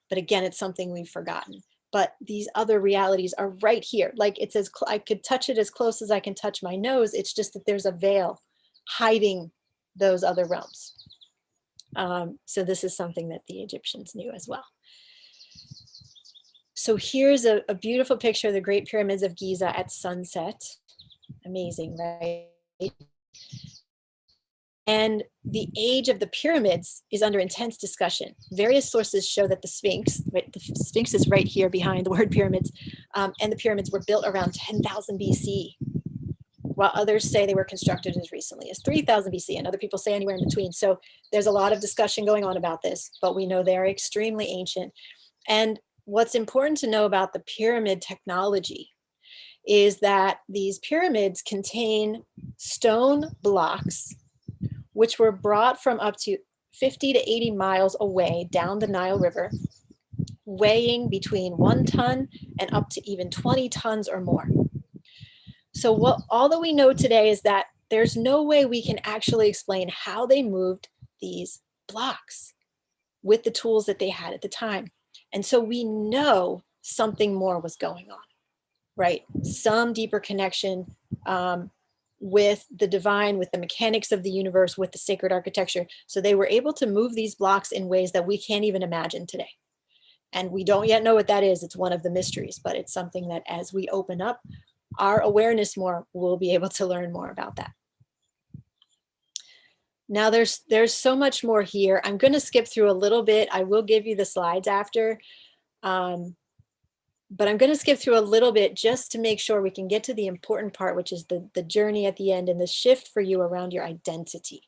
But again, it's something we've forgotten. But these other realities are right here. Like it says, I could touch it as close as I can touch my nose. It's just that there's a veil hiding those other realms. So this is something that the Egyptians knew as well. So here's a beautiful picture of the Great Pyramids of Giza at sunset. Amazing, right? And the age of the pyramids is under intense discussion. Various sources show that the Sphinx, right, the Sphinx is right here behind the word pyramids, and the pyramids were built around 10,000 BC, while others say they were constructed as recently as 3,000 BC, and other people say anywhere in between. So there's a lot of discussion going on about this, but we know they're extremely ancient. And what's important to know about the pyramid technology is that these pyramids contain stone blocks which were brought from up to 50 to 80 miles away down the Nile River, weighing between 1 ton and up to even 20 tons or more. So all that we know today is that there's no way we can actually explain how they moved these blocks with the tools that they had at the time. And so we know something more was going on, right? Some deeper connection with the divine, with the mechanics of the universe, with the sacred architecture. So they were able to move these blocks in ways that we can't even imagine today. And we don't yet know what that is. It's one of the mysteries, but it's something that as we open up our awareness more, we'll be able to learn more about that. Now there's so much more here. I'm going to skip through a little bit. I will give you the slides after. But I'm going to skip through a little bit just to make sure we can get to the important part, which is the journey at the end and the shift for you around your identity.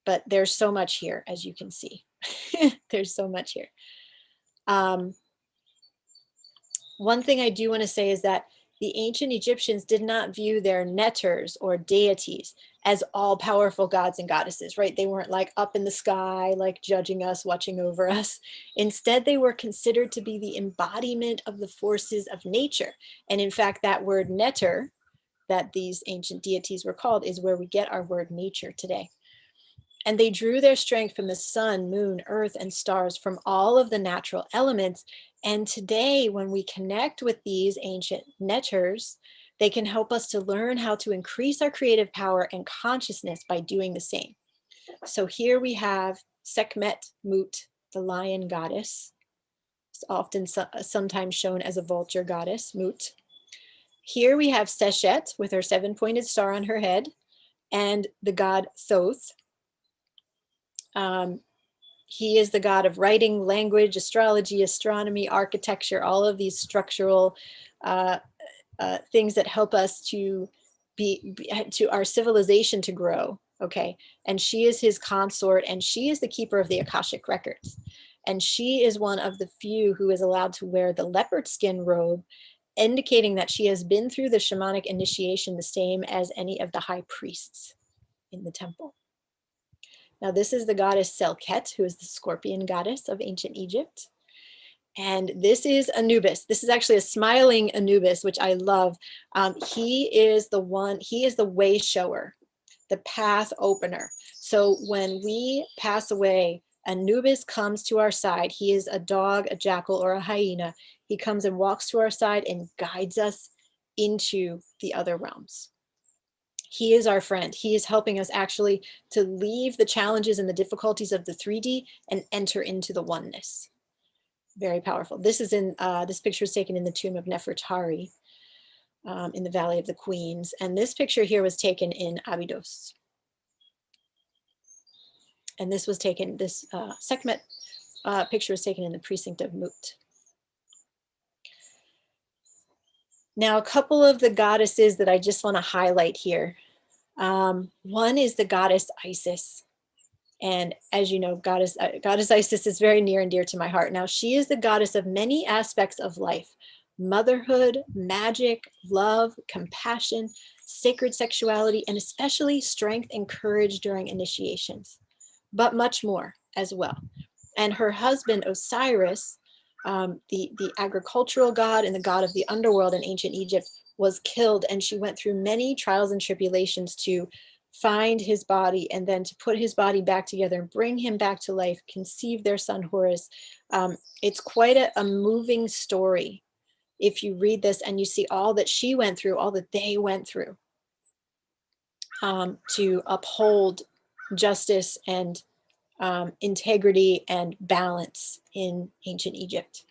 But there's so much here, as you can see. There's so much here. One thing I do want to say is that the ancient Egyptians did not view their netters or deities as all powerful gods and goddesses, right? They weren't like up in the sky, like judging us, watching over us. Instead, they were considered to be the embodiment of the forces of nature. And in fact, that word netter that these ancient deities were called is where we get our word nature today. And they drew their strength from the sun, moon, earth, and stars, from all of the natural elements. And today, when we connect with these ancient neters, they can help us to learn how to increase our creative power and consciousness by doing the same. So here we have Sekhmet Mut, the lion goddess. It's often sometimes shown as a vulture goddess, Mut. Here we have Seshet with her 7-pointed star on her head, and the god Thoth. He is the god of writing, language, astrology, astronomy, architecture, all of these structural things that help us to to our civilization to grow. Okay. And she is his consort, and she is the keeper of the Akashic records. And she is one of the few who is allowed to wear the leopard skin robe, indicating that she has been through the shamanic initiation the same as any of the high priests in the temple. Now, this is the goddess Selket, who is the scorpion goddess of ancient Egypt. And this is Anubis. This is actually a smiling Anubis, which I love. He is the way shower, the path opener. So when we pass away, Anubis comes to our side. He is a dog, a jackal, or a hyena. He comes and walks to our side and guides us into the other realms. He is our friend. He is helping us actually to leave the challenges and the difficulties of the 3D and enter into the oneness. Very powerful. This is this picture is taken in the tomb of Nefertari in the Valley of the Queens. And this picture here was taken in Abydos. And this was taken, this Sekhmet picture was taken in the precinct of Mut. Now, a couple of the goddesses that I just want to highlight here. One is the goddess Isis. And as you know, goddess Isis is very near and dear to my heart. Now, she is the goddess of many aspects of life: motherhood, magic, love, compassion, sacred sexuality, and especially strength and courage during initiations, but much more as well. And her husband, Osiris, the agricultural god and the god of the underworld in ancient Egypt, was killed, and she went through many trials and tribulations to find his body and then to put his body back together and bring him back to life, conceive their son Horus. It's quite a moving story if you read this and you see all that she went through, all that they went through to uphold justice and integrity and balance in ancient Egypt.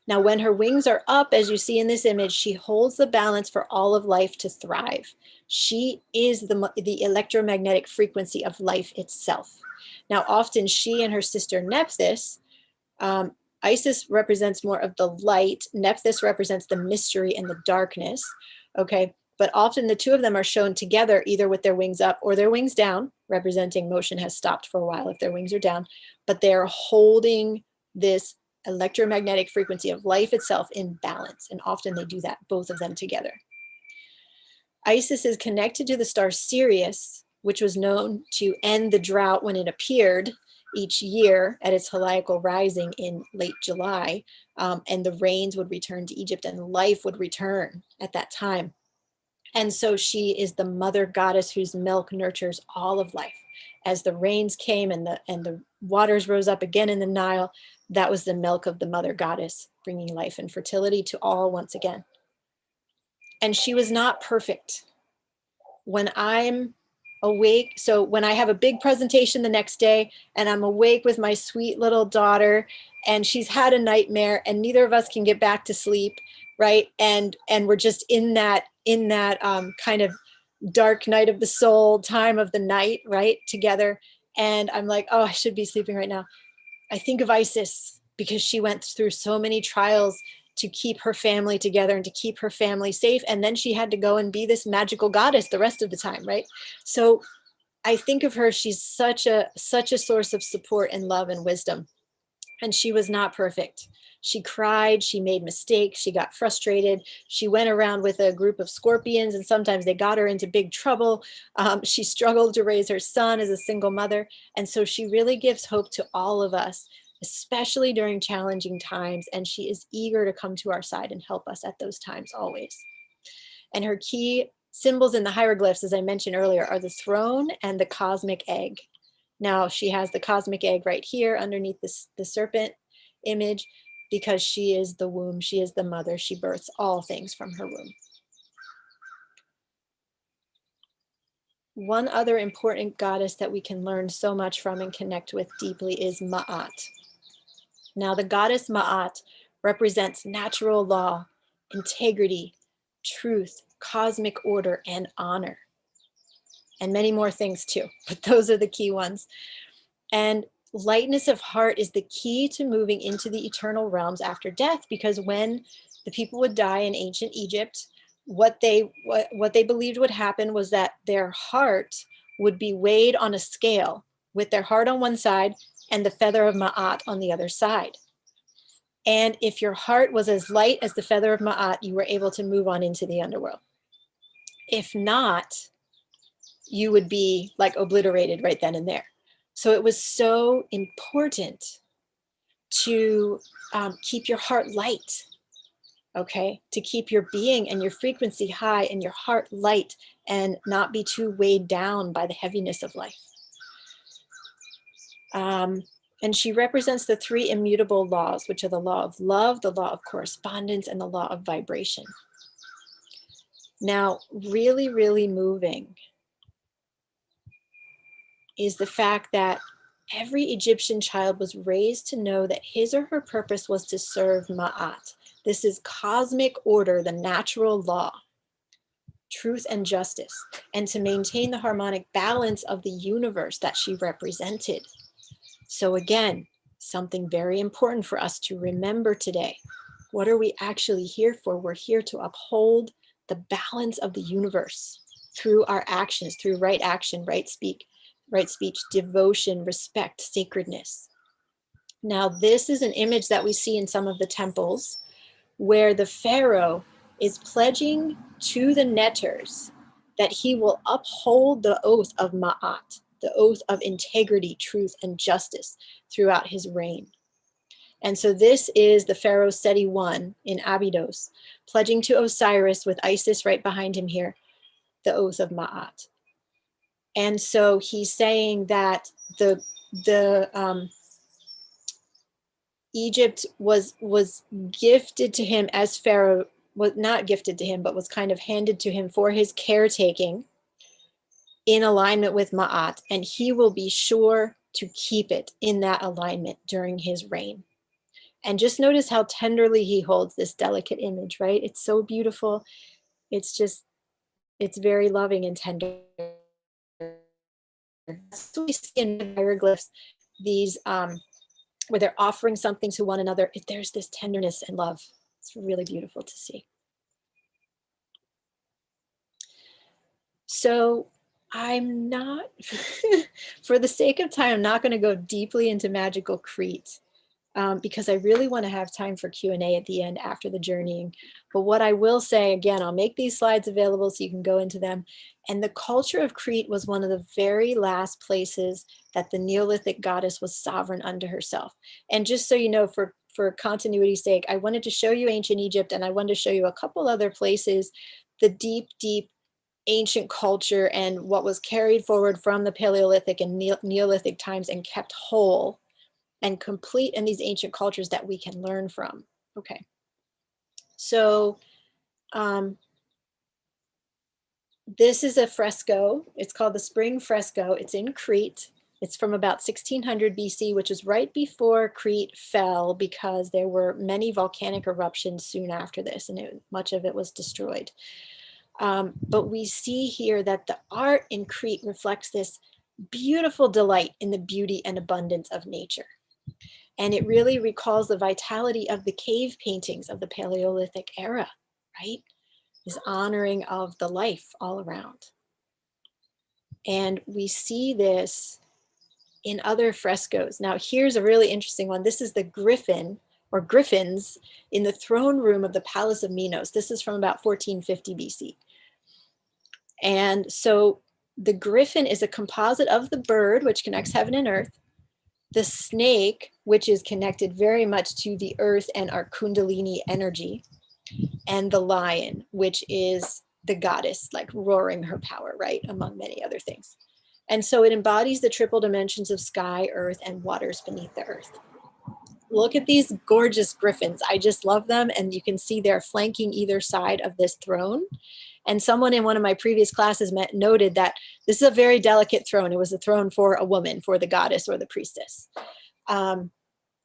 Now, when her wings are up, as you see in this image, she holds the balance for all of life to thrive. She is the electromagnetic frequency of life itself. Now, often she and her sister Nephthys, Isis represents more of the light. Nephthys represents the mystery and the darkness. Okay, but often the two of them are shown together, either with their wings up or their wings down, representing motion has stopped for a while if their wings are down, but they're holding this electromagnetic frequency of life itself in balance. And often they do that, both of them together. Isis is connected to the star Sirius, which was known to end the drought when it appeared each year at its heliacal rising in late July. And the rains would return to Egypt and life would return at that time. And so she is the mother goddess whose milk nurtures all of life. As the rains came and the waters rose up again in the Nile, that was the milk of the mother goddess, bringing life and fertility to all once again. And she was not perfect. When I'm awake, so when I have a big presentation the next day and I'm awake with my sweet little daughter and she's had a nightmare and neither of us can get back to sleep, right? And we're just in that kind of dark night of the soul time of the night, right? Together. And I'm like, oh, I should be sleeping right now. I think of Isis because she went through so many trials to keep her family together and to keep her family safe. And then she had to go and be this magical goddess the rest of the time, right? So I think of her, she's such a source of support and love and wisdom. And she was not perfect. She cried, she made mistakes, she got frustrated. She went around with a group of scorpions and sometimes they got her into big trouble. She struggled to raise her son as a single mother. And so she really gives hope to all of us, especially during challenging times. And she is eager to come to our side and help us at those times always. And her key symbols in the hieroglyphs, as I mentioned earlier, are the throne and the cosmic egg. Now she has the cosmic egg right here underneath the serpent image, because she is the womb, she is the mother, she births all things from her womb. One other important goddess that we can learn so much from and connect with deeply is Ma'at. Now the goddess Ma'at represents natural law, integrity, truth, cosmic order, and honor. And many more things too, but those are the key ones. And lightness of heart is the key to moving into the eternal realms after death, because when the people would die in ancient Egypt, what they believed would happen was that their heart would be weighed on a scale with their heart on one side and the feather of Ma'at on the other side. And if your heart was as light as the feather of Ma'at, you were able to move on into the underworld. If not, you would be like obliterated right then and there. So it was so important to keep your heart light, okay? To keep your being and your frequency high and your heart light and not be too weighed down by the heaviness of life. And she represents the three immutable laws, which are the law of love, the law of correspondence, and the law of vibration. Now, really, really moving is the fact that every Egyptian child was raised to know that his or her purpose was to serve Ma'at. This is cosmic order, the natural law, truth and justice, and to maintain the harmonic balance of the universe that she represented. So again, something very important for us to remember today. What are we actually here for? We're here to uphold the balance of the universe through our actions, through right action, right speech, devotion, respect, sacredness. Now, this is an image that we see in some of the temples where the pharaoh is pledging to the netters that he will uphold the oath of Ma'at, the oath of integrity, truth, and justice throughout his reign. And so this is the pharaoh Seti I in Abydos, pledging to Osiris with Isis right behind him here, the oath of Ma'at. And so he's saying that Egypt was gifted to him as pharaoh, was not gifted to him, but was kind of handed to him for his caretaking in alignment with Ma'at, and he will be sure to keep it in that alignment during his reign. And just notice how tenderly he holds this delicate image, right? It's so beautiful. It's just, it's very loving and tender. That's what we see in hieroglyphs, these where they're offering something to one another. There's this tenderness and love. It's really beautiful to see. So I'm not, for the sake of time, I'm not going to go deeply into magical Crete because I really want to have time for Q&A at the end after the journeying. But what I will say, again, I'll make these slides available so you can go into them. And the culture of Crete was one of the very last places that the Neolithic goddess was sovereign unto herself. And just so you know, for continuity's sake, I wanted to show you ancient Egypt, and I wanted to show you a couple other places, the deep, deep ancient culture and what was carried forward from the Paleolithic and Neolithic times and kept whole and complete in these ancient cultures that we can learn from. Okay, so this is a fresco. It's called the Spring Fresco. It's in Crete. It's from about 1600 BC, which is right before Crete fell because there were many volcanic eruptions soon after this, and much of it was destroyed. But we see here that the art in Crete reflects this beautiful delight in the beauty and abundance of nature. And it really recalls the vitality of the cave paintings of the Paleolithic era, right? This honoring of the life all around. And we see this in other frescoes. Now, here's a really interesting one. This is the griffin or griffins in the throne room of the Palace of Minos. This is from about 1450 BC. And so the griffin is a composite of the bird, which connects heaven and earth, the snake, which is connected very much to the earth and our Kundalini energy, and the lion, which is the goddess, like roaring her power, right? Among many other things. And so it embodies the triple dimensions of sky, earth, and waters beneath the earth. Look at these gorgeous griffins. I just love them. And you can see they're flanking either side of this throne. And someone in one of my previous classes noted that this is a very delicate throne. It was a throne for a woman, for the goddess or the priestess.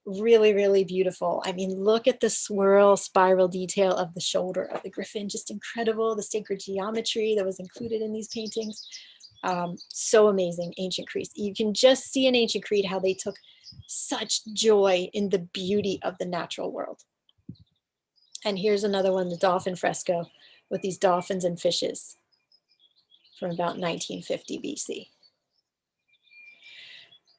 Really, really beautiful. I mean, look at the swirl spiral detail of the shoulder of the griffin, just incredible. The sacred geometry that was included in these paintings. So amazing, ancient Crete. You can just see in ancient Crete how they took such joy in the beauty of the natural world. And here's another one, the dolphin fresco with these dolphins and fishes from about 1950 BC.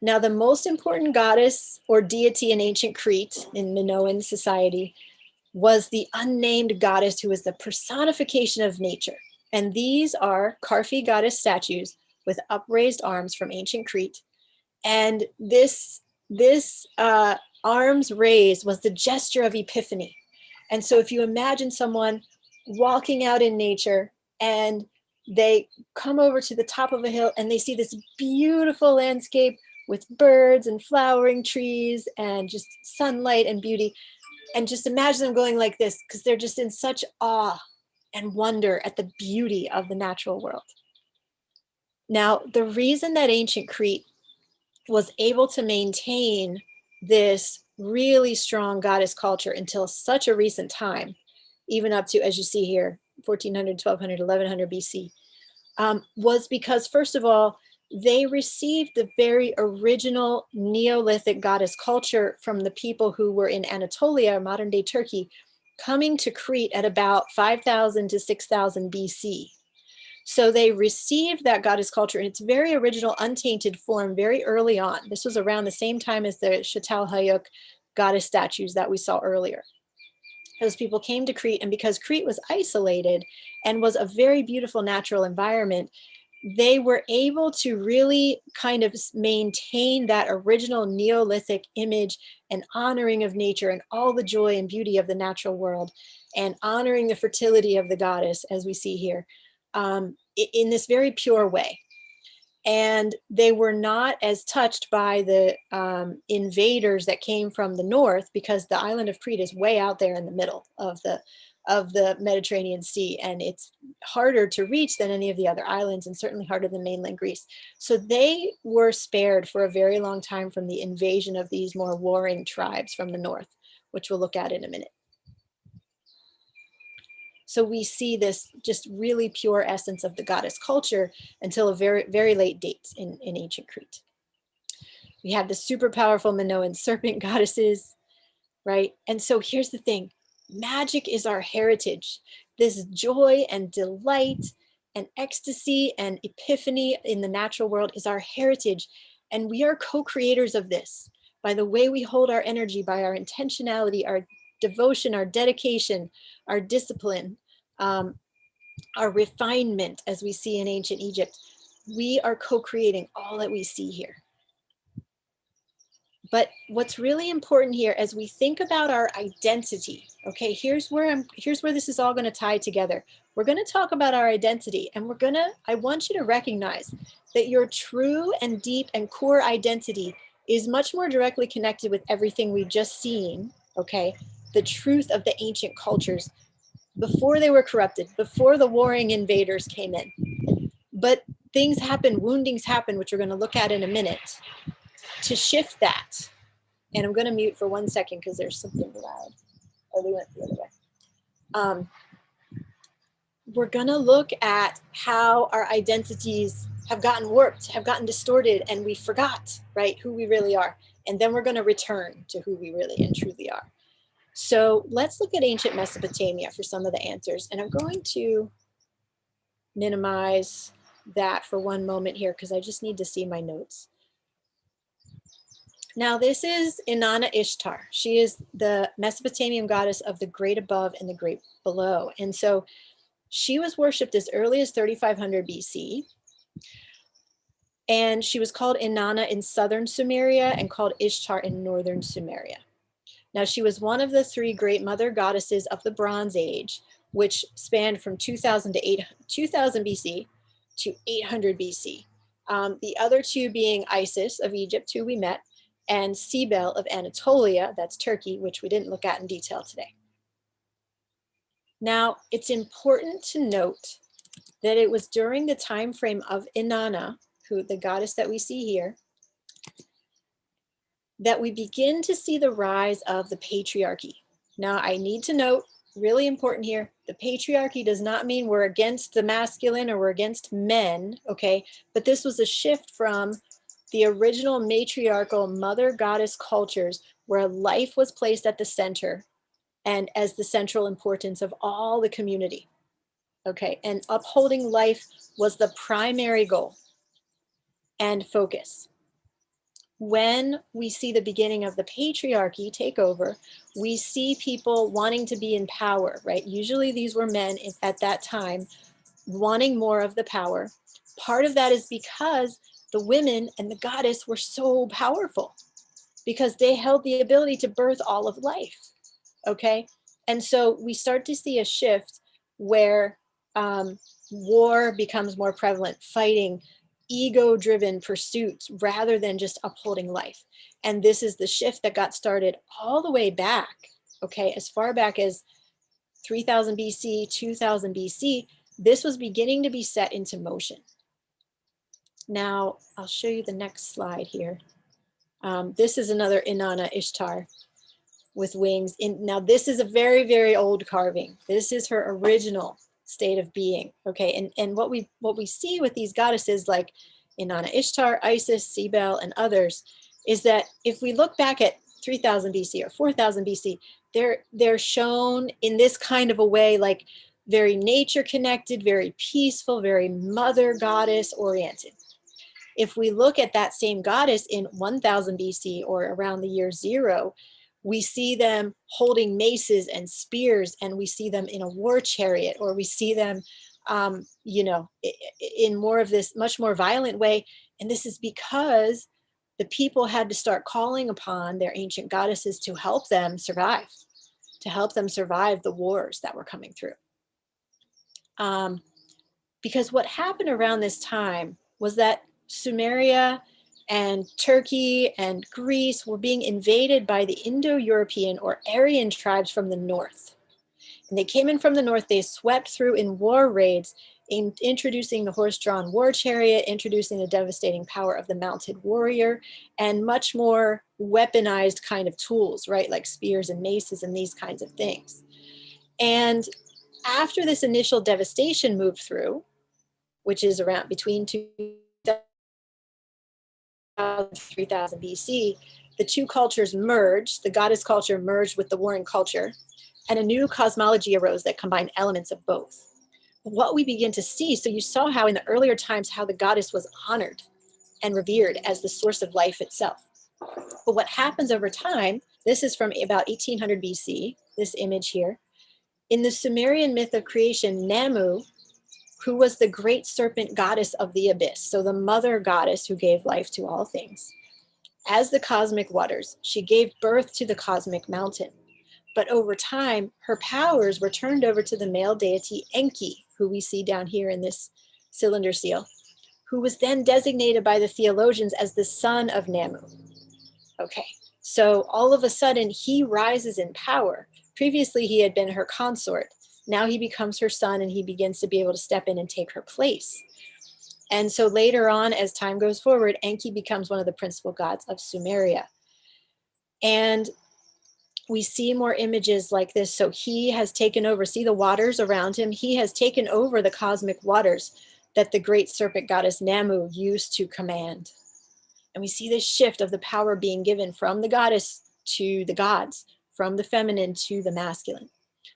Now, the most important goddess or deity in ancient Crete, in Minoan society, was the unnamed goddess who was the personification of nature. And these are Carphi goddess statues with upraised arms from ancient Crete. And this arms raised was the gesture of epiphany. And so if you imagine someone walking out in nature and they come over to the top of a hill and they see this beautiful landscape with birds and flowering trees and just sunlight and beauty. And just imagine them going like this because they're just in such awe and wonder at the beauty of the natural world. Now, the reason that ancient Crete was able to maintain this really strong goddess culture until such a recent time, even up to, as you see here, 1400, 1200, 1100 BC, was because, first of all, they received the very original Neolithic goddess culture from the people who were in Anatolia, modern day Turkey, coming to Crete at about 5000 to 6000 BC. So they received that goddess culture in its very original untainted form very early on. This was around the same time as the Chateau Harouk goddess statues that we saw earlier. Those people came to Crete, and because Crete was isolated and was a very beautiful natural environment, they were able to really kind of maintain that original Neolithic image and honoring of nature and all the joy and beauty of the natural world and honoring the fertility of the goddess, as we see here, in this very pure way. And they were not as touched by the invaders that came from the north, because the island of Crete is way out there in the middle of the Mediterranean Sea, and it's harder to reach than any of the other islands, and certainly harder than mainland Greece. So they were spared for a very long time from the invasion of these more warring tribes from the north, which we'll look at in a minute. So we see this just really pure essence of the goddess culture until a very, very late date in ancient Crete. We have the super powerful Minoan serpent goddesses, right? And so here's the thing. Magic is our heritage. This joy and delight and ecstasy and epiphany in the natural world is our heritage. And we are co-creators of this by the way we hold our energy, by our intentionality, our devotion, our dedication, our discipline, our refinement, as we see in ancient Egypt. We are co-creating all that we see here. But what's really important here as we think about our identity, okay, here's where this is all going to tie together. We're going to talk about our identity, and I want you to recognize that your true and deep and core identity is much more directly connected with everything we've just seen, okay? The truth of the ancient cultures before they were corrupted, before the warring invaders came in. But things happen, woundings happen, which we're going to look at in a minute, to shift that. And I'm going to mute for 1 second because there's something loud. Oh, they went the other way. We're going to look at how our identities have gotten warped, have gotten distorted, and we forgot, right, who we really are. And then we're going to return to who we really and truly are. So let's look at ancient Mesopotamia for some of the answers. And I'm going to minimize that for one moment here because I just need to see my notes. Now, this is Inanna Ishtar. She is the Mesopotamian goddess of the great above and the great below. And so she was worshipped as early as 3500 BC. And she was called Inanna in southern Sumeria and called Ishtar in northern Sumeria. Now, she was one of the three great mother goddesses of the Bronze Age, which spanned from 2000 to 2000 BC to 800 BC. The other two being Isis of Egypt, who we met, and Cybele of Anatolia, that's Turkey, which we didn't look at in detail today. Now, it's important to note that it was during the time frame of Inanna, who the goddess that we see here, that we begin to see the rise of the patriarchy. Now, I need to note, really important here, the patriarchy does not mean we're against the masculine or we're against men, okay? But this was a shift from the original matriarchal mother goddess cultures where life was placed at the center and as the central importance of all the community, okay? And upholding life was the primary goal and focus. When we see the beginning of the patriarchy take over, we see people wanting to be in power, right? Usually these were men at that time wanting more of the power. Part of that is because the women and the goddess were so powerful because they held the ability to birth all of life, okay? And so we start to see a shift where war becomes more prevalent, fighting, ego-driven pursuits rather than just upholding life. And this is the shift that got started all the way back, okay, as far back as 3000 BC, 2000 BC, this was beginning to be set into motion. Now, I'll show you the next slide here. This is another Inanna Ishtar with wings. Now, this is a very, very old carving. This is her original state of being, okay? And what we see with these goddesses like Inanna Ishtar, Isis, Cybele, and others is that if we look back at 3000 BC or 4000 BC, they're shown in this kind of a way, like very nature connected, very peaceful, very mother goddess oriented. If we look at that same goddess in 1000 BC or around the year 0, we see them holding maces and spears, and we see them in a war chariot, or we see them, you know, in more of this much more violent way. And this is because the people had to start calling upon their ancient goddesses to help them survive, the wars that were coming through. Because what happened around this time was that Sumeria and Turkey and Greece were being invaded by the Indo-European or Aryan tribes from the north. And they came in from the north, they swept through in war raids, introducing the horse-drawn war chariot, introducing the devastating power of the mounted warrior, and much more weaponized kind of tools, right? Like spears and maces and these kinds of things. And after this initial devastation moved through, which is around between 3000 BC, the two cultures merged, the goddess culture merged with the warring culture, and a new cosmology arose that combined elements of both. What we begin to see, so you saw how in the earlier times, how the goddess was honored and revered as the source of life itself. But what happens over time, this is from about 1800 BC, this image here. In the Sumerian myth of creation, Namu, who was the great serpent goddess of the abyss, so the mother goddess who gave life to all things. As the cosmic waters, she gave birth to the cosmic mountain. But over time, her powers were turned over to the male deity Enki, who we see down here in this cylinder seal, who was then designated by the theologians as the son of Namu. Okay, so all of a sudden he rises in power. Previously, he had been her consort. Now he becomes her son and he begins to be able to step in and take her place. And so later on, as time goes forward, Enki becomes one of the principal gods of Sumeria. And we see more images like this. So he has taken over, see the waters around him? He has taken over the cosmic waters that the great serpent goddess Namu used to command. And we see this shift of the power being given from the goddess to the gods, from the feminine to the masculine.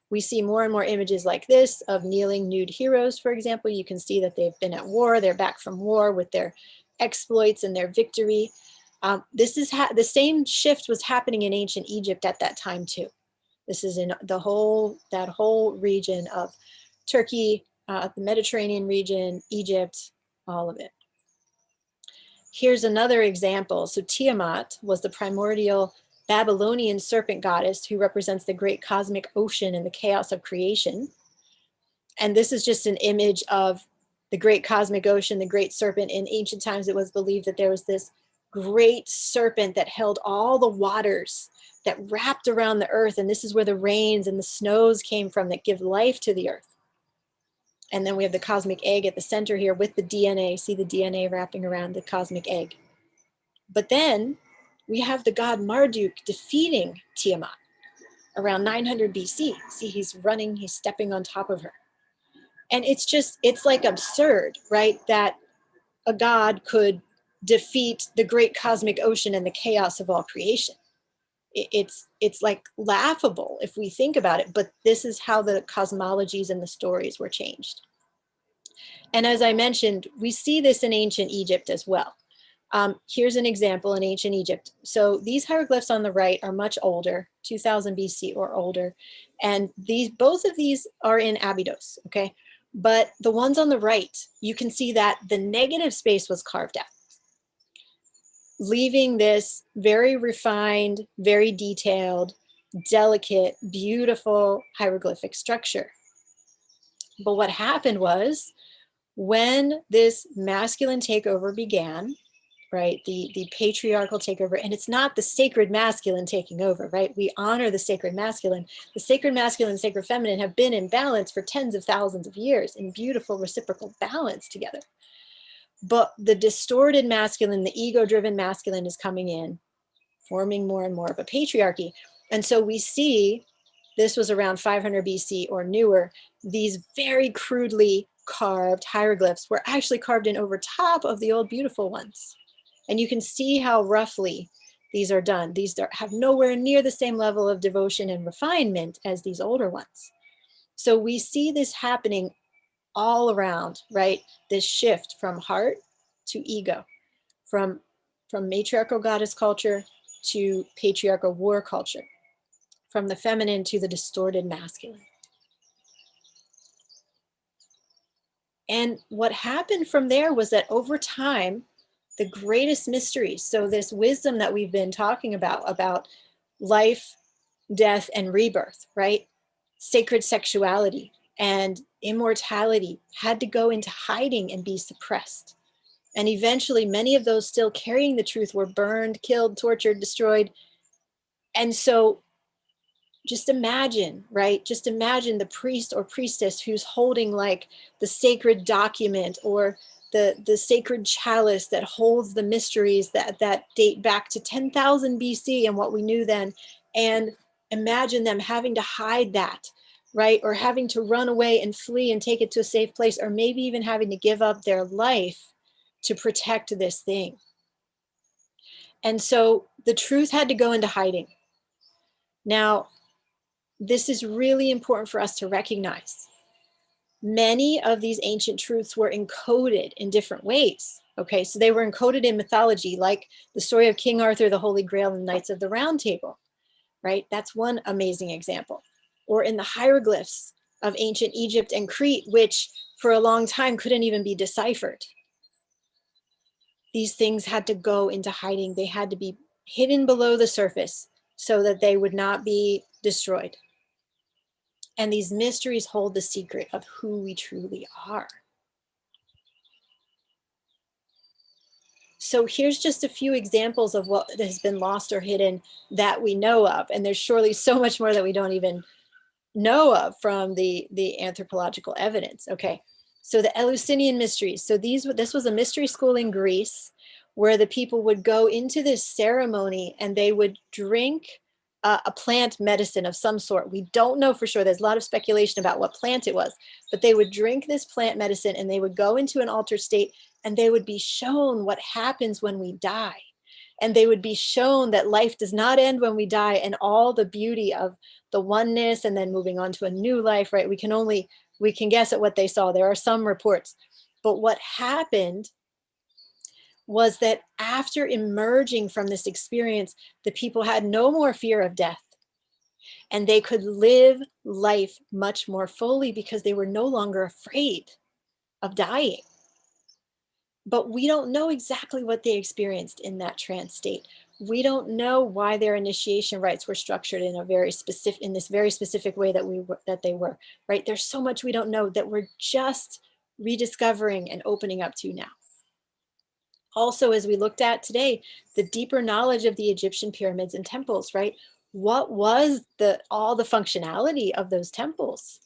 We see more and more images like this of kneeling nude heroes, for example. You can see that they've been at war, they're back from war with their exploits and their victory. This is the same shift was happening in ancient Egypt at that time too. This is in that whole region of Turkey, the Mediterranean region, Egypt, all of it. Here's another example. So Tiamat was the primordial Babylonian serpent goddess who represents the great cosmic ocean and the chaos of creation. And this is just an image of the great cosmic ocean, the great serpent. In ancient times, it was believed that there was this great serpent that held all the waters that wrapped around the earth. And this is where the rains and the snows came from that give life to the earth. And then we have the cosmic egg at the center here with the DNA. See the DNA wrapping around the cosmic egg. But then we have the god Marduk defeating Tiamat around 900 BC. See, he's running, he's stepping on top of her. And it's like absurd, right? That a god could defeat the great cosmic ocean and the chaos of all creation. It's like laughable if we think about it, but this is how the cosmologies and the stories were changed. And as I mentioned, we see this in ancient Egypt as well. Here's an example in ancient Egypt. So these hieroglyphs on the right are much older, 2000 BC or older. And both of these are in Abydos, okay? But the ones on the right, you can see that the negative space was carved out, leaving this very refined, very detailed, delicate, beautiful hieroglyphic structure. But what happened was, when this masculine takeover began, right, the patriarchal takeover, and it's not the sacred masculine taking over, right? We honor the sacred masculine. The sacred masculine and sacred feminine have been in balance for tens of thousands of years, in beautiful reciprocal balance together. But the distorted masculine, the ego-driven masculine is coming in, forming more and more of a patriarchy. And so we see, this was around 500 BC or newer, these very crudely carved hieroglyphs were actually carved in over top of the old beautiful ones. And you can see how roughly these are done. These have nowhere near the same level of devotion and refinement as these older ones. So we see this happening all around, right? This shift from heart to ego, from matriarchal goddess culture to patriarchal war culture, from the feminine to the distorted masculine. And what happened from there was that over time, the greatest mysteries, so this wisdom that we've been talking about life, death, and rebirth, right? Sacred sexuality and immortality had to go into hiding and be suppressed. And eventually, many of those still carrying the truth were burned, killed, tortured, destroyed. And so just imagine, right? Just imagine the priest or priestess who's holding like the sacred document or the sacred chalice that holds the mysteries that date back to 10,000 BC and what we knew then. And imagine them having to hide that, right? Or having to run away and flee and take it to a safe place, or maybe even having to give up their life to protect this thing. And so the truth had to go into hiding. Now, this is really important for us to recognize. Many of these ancient truths were encoded in different ways. Okay, so they were encoded in mythology, like the story of King Arthur, the Holy Grail, and Knights of the Round Table, right? That's one amazing example. Or in the hieroglyphs of ancient Egypt and Crete, which for a long time couldn't even be deciphered. These things had to go into hiding. They had to be hidden below the surface so that they would not be destroyed. And these mysteries hold the secret of who we truly are. So here's just a few examples of what has been lost or hidden that we know of. And there's surely so much more that we don't even know of from the anthropological evidence. Okay, so the Eleusinian mysteries. So this was a mystery school in Greece where the people would go into this ceremony and they would drink a plant medicine of some sort. We don't know for sure. There's a lot of speculation about what plant it was, but they would drink this plant medicine and they would go into an altered state and they would be shown what happens when we die. And they would be shown that life does not end when we die, and all the beauty of the oneness and then moving on to a new life, right? We can guess at what they saw. There are some reports. But what happened was that after emerging from this experience, the people had no more fear of death. And they could live life much more fully because they were no longer afraid of dying. But we don't know exactly what they experienced in that trance state. We don't know why their initiation rites were structured in this very specific way that they were, right? There's so much we don't know that we're just rediscovering and opening up to now. Also, as we looked at today, the deeper knowledge of the Egyptian pyramids and temples, right? What was all the functionality of those temples?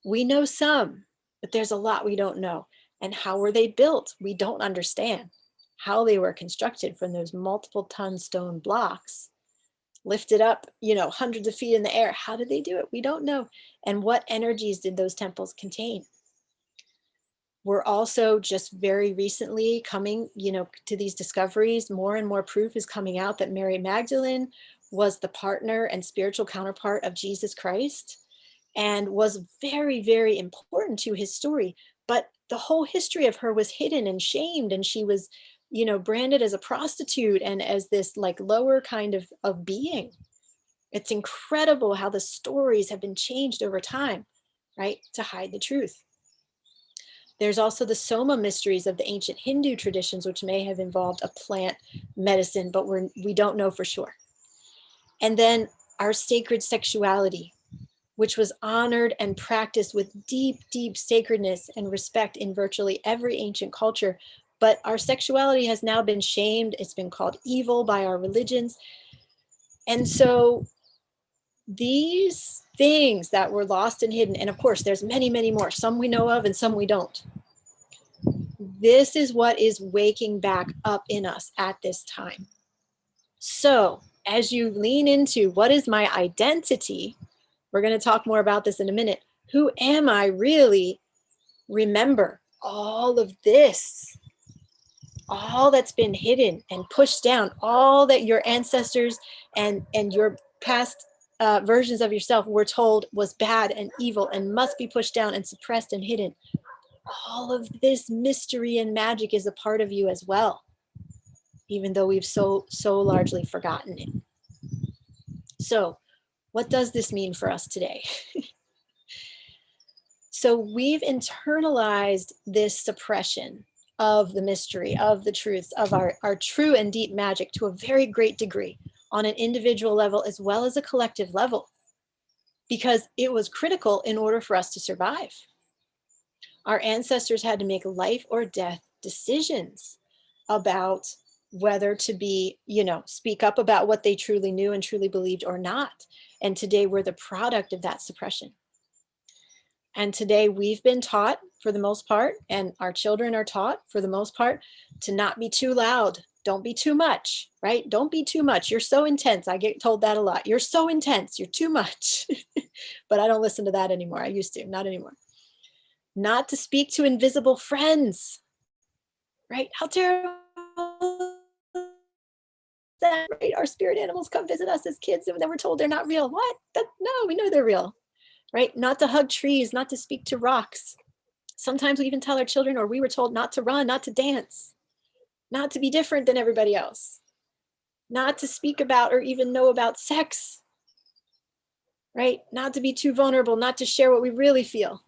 We know some, but there's a lot we don't know. And how were they built? We don't understand how they were constructed from those multiple ton stone blocks lifted up, hundreds of feet in the air. How did they do it? We don't know. And what energies did those temples contain? We're also just very recently coming, to these discoveries. More and more proof is coming out that Mary Magdalene was the partner and spiritual counterpart of Jesus Christ and was very, very important to his story. But the whole history of her was hidden and shamed, and she was, branded as a prostitute and as this like lower kind of being. It's incredible how the stories have been changed over time, right, to hide the truth. There's also the Soma mysteries of the ancient Hindu traditions, which may have involved a plant medicine, but we don't know for sure. And then our sacred sexuality, which was honored and practiced with deep, deep sacredness and respect in virtually every ancient culture. But our sexuality has now been shamed. It's been called evil by our religions. And so these things that were lost and hidden, and of course, there's many, many more, some we know of and some we don't. This is what is waking back up in us at this time. So as you lean into what is my identity, we're going to talk more about this in a minute. Who am I really? Remember all of this, all that's been hidden and pushed down, all that your ancestors and your past versions of yourself were told was bad and evil and must be pushed down and suppressed and hidden. All of this mystery and magic is a part of you as well, even though we've so largely forgotten it. So what does this mean for us today? So we've internalized this suppression of the mystery, of the truths, of our true and deep magic to a very great degree on an individual level as well as a collective level, because it was critical in order for us to survive. Our ancestors had to make life or death decisions about whether to be, speak up about what they truly knew and truly believed or not. And today we're the product of that suppression. And today we've been taught, for the most part, and our children are taught, for the most part, to not be too loud. Don't be too much, right? Don't be too much. You're so intense. I get told that a lot. You're so intense. You're too much. But I don't listen to that anymore. I used to, not anymore. Not to speak to invisible friends, right? How terrible is that, right? Our spirit animals come visit us as kids and then we're told they're not real. What? No, we know they're real. Right? Not to hug trees, not to speak to rocks. Sometimes we even tell our children, or we were told, not to run, not to dance, not to be different than everybody else, not to speak about or even know about sex, right? Not to be too vulnerable, not to share what we really feel.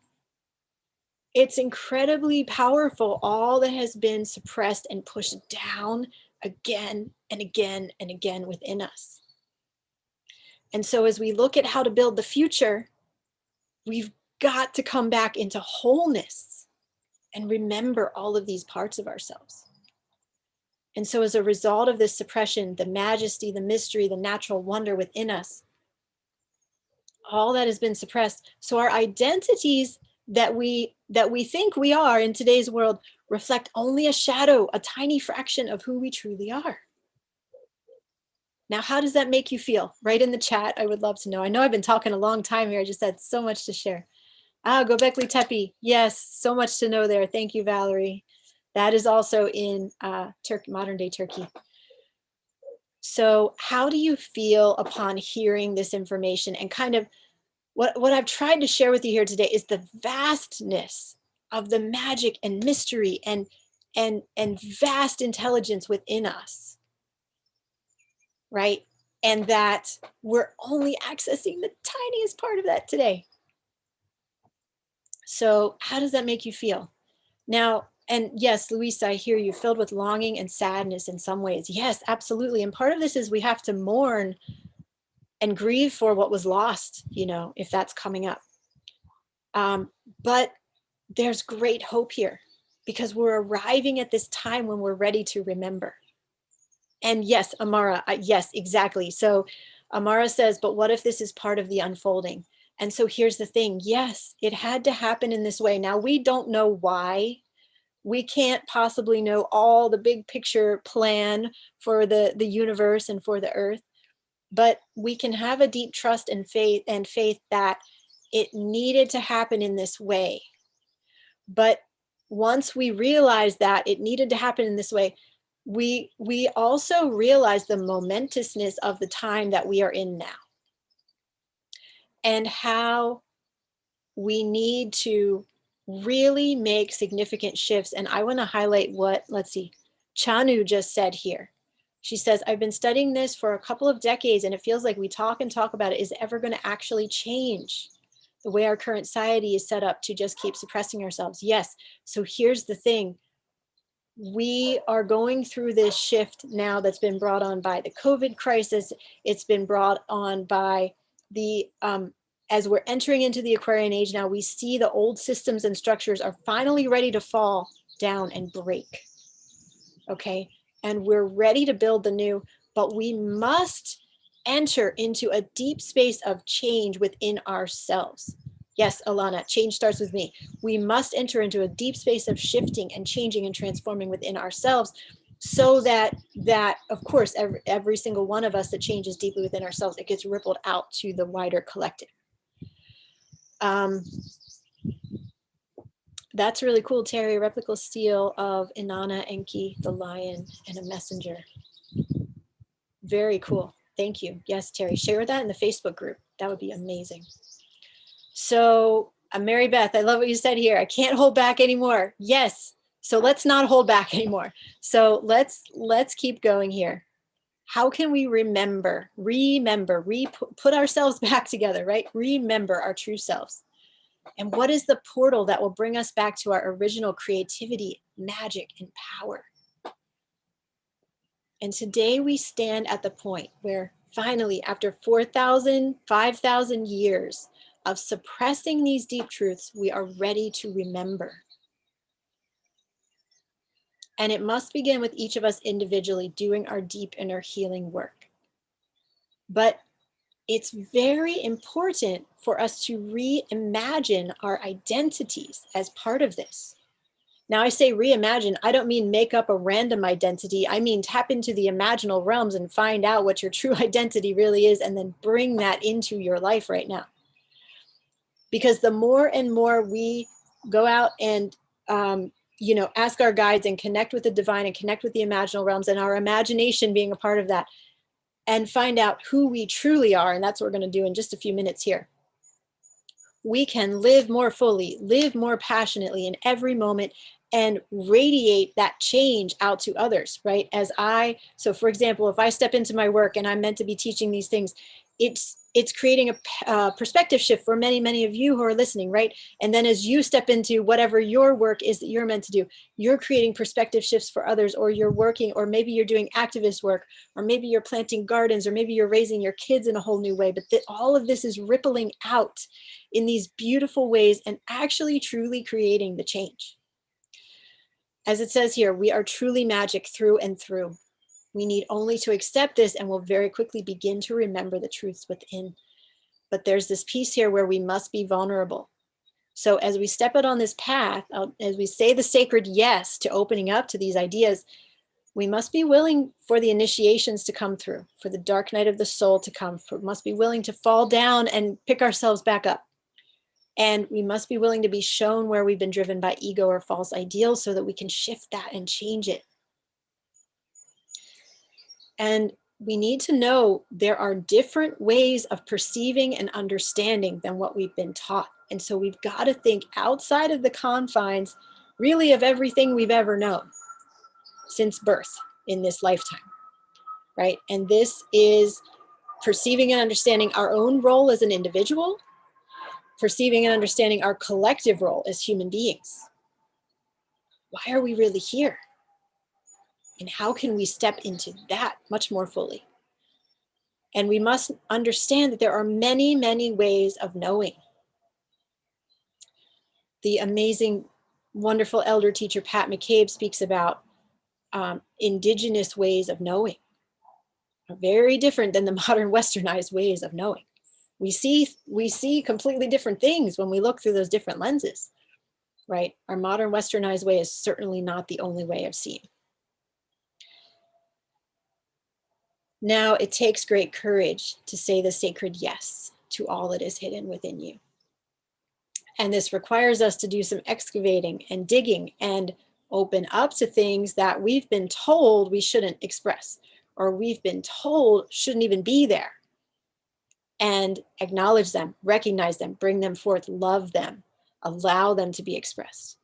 It's incredibly powerful, all that has been suppressed and pushed down again and again and again within us. And so as we look at how to build the future, we've got to come back into wholeness and remember all of these parts of ourselves. And so as a result of this suppression, the majesty, the mystery, the natural wonder within us, all that has been suppressed. So our identities that we think we are in today's world reflect only a shadow, a tiny fraction of who we truly are. Now, how does that make you feel? Write in the chat. I would love to know. I know I've been talking a long time here. I just had so much to share. Gobekli Tepe. Yes, so much to know there. Thank you, Valerie. That is also in modern day Turkey. So how do you feel upon hearing this information? And kind of what I've tried to share with you here today is the vastness of the magic and mystery and vast intelligence within us, right? And that we're only accessing the tiniest part of that today. So how does that make you feel? Now, And yes, Luisa, I hear you, filled with longing and sadness in some ways. Yes, absolutely. And part of this is we have to mourn and grieve for what was lost, you know, if that's coming up. But there's great hope here because we're arriving at this time when we're ready to remember. And yes, Amara, yes, exactly. So Amara says, but what if this is part of the unfolding? And so here's the thing. Yes, it had to happen in this way. Now, we don't know why. We can't possibly know all the big picture plan for the universe and for the earth, but we can have a deep trust and faith that it needed to happen in this way. But once we realize that it needed to happen in this way, we also realize the momentousness of the time that we are in now and how we need to really make significant shifts. And I want to highlight what, let's see, Chanu just said here. She says, I've been studying this for a couple of decades and it feels like we talk and talk about it. Is it ever going to actually change the way our current society is set up to just keep suppressing ourselves? Yes. So here's the thing. We are going through this shift now that's been brought on by the COVID crisis. It's been brought on by the, as we're entering into the Aquarian age now, we see the old systems and structures are finally ready to fall down and break. Okay. And we're ready to build the new, but we must enter into a deep space of change within ourselves. Yes, Alana, change starts with me. We must enter into a deep space of shifting and changing and transforming within ourselves so that of course, every single one of us that changes deeply within ourselves, it gets rippled out to the wider collective. That's really cool, Terry. A replica seal of Inanna, Enki, the lion, and a messenger. Very cool. Thank you. Yes, Terry. Share that in the Facebook group. That would be amazing. So, Mary Beth, I love what you said here. I can't hold back anymore. Yes. So let's not hold back anymore. So let's keep going here. How can we put ourselves back together, right? Remember our true selves. And what is the portal that will bring us back to our original creativity, magic, and power? And today we stand at the point where finally, after 4,000, 5,000 years of suppressing these deep truths, we are ready to remember. And it must begin with each of us individually doing our deep inner healing work. But it's very important for us to reimagine our identities as part of this. Now, I say reimagine, I don't mean make up a random identity. I mean tap into the imaginal realms and find out what your true identity really is and then bring that into your life right now. Because the more and more we go out and, ask our guides and connect with the divine and connect with the imaginal realms and our imagination being a part of that and find out who we truly are, and that's what we're going to do in just a few minutes here. We can live more fully, live more passionately in every moment and radiate that change out to others, right? So for example, if I step into my work and I'm meant to be teaching these things, it's creating a perspective shift for many, many of you who are listening, right? And then as you step into whatever your work is that you're meant to do, you're creating perspective shifts for others, or you're working, or maybe you're doing activist work, or maybe you're planting gardens, or maybe you're raising your kids in a whole new way. But all of this is rippling out in these beautiful ways and actually truly creating the change. As it says here, we are truly magic through and through. We need only to accept this and we'll very quickly begin to remember the truths within. But there's this piece here where we must be vulnerable. So as we step out on this path, as we say the sacred yes to opening up to these ideas, we must be willing for the initiations to come through, for the dark night of the soul to come. We must be willing to fall down and pick ourselves back up. And we must be willing to be shown where we've been driven by ego or false ideals so that we can shift that and change it. And we need to know there are different ways of perceiving and understanding than what we've been taught. And so we've got to think outside of the confines, really, of everything we've ever known since birth in this lifetime, right? And this is perceiving and understanding our own role as an individual, perceiving and understanding our collective role as human beings. why are we really here? And how can we step into that much more fully? And we must understand that there are many, many ways of knowing. The amazing, wonderful elder teacher, Pat McCabe, speaks about indigenous ways of knowing, are very different than the modern westernized ways of knowing. We see completely different things when we look through those different lenses, right? Our modern westernized way is certainly not the only way of seeing. Now, it takes great courage to say the sacred yes to all that is hidden within you. And this requires us to do some excavating and digging and open up to things that we've been told we shouldn't express, or we've been told shouldn't even be there. And acknowledge them, recognize them, bring them forth, love them, allow them to be expressed.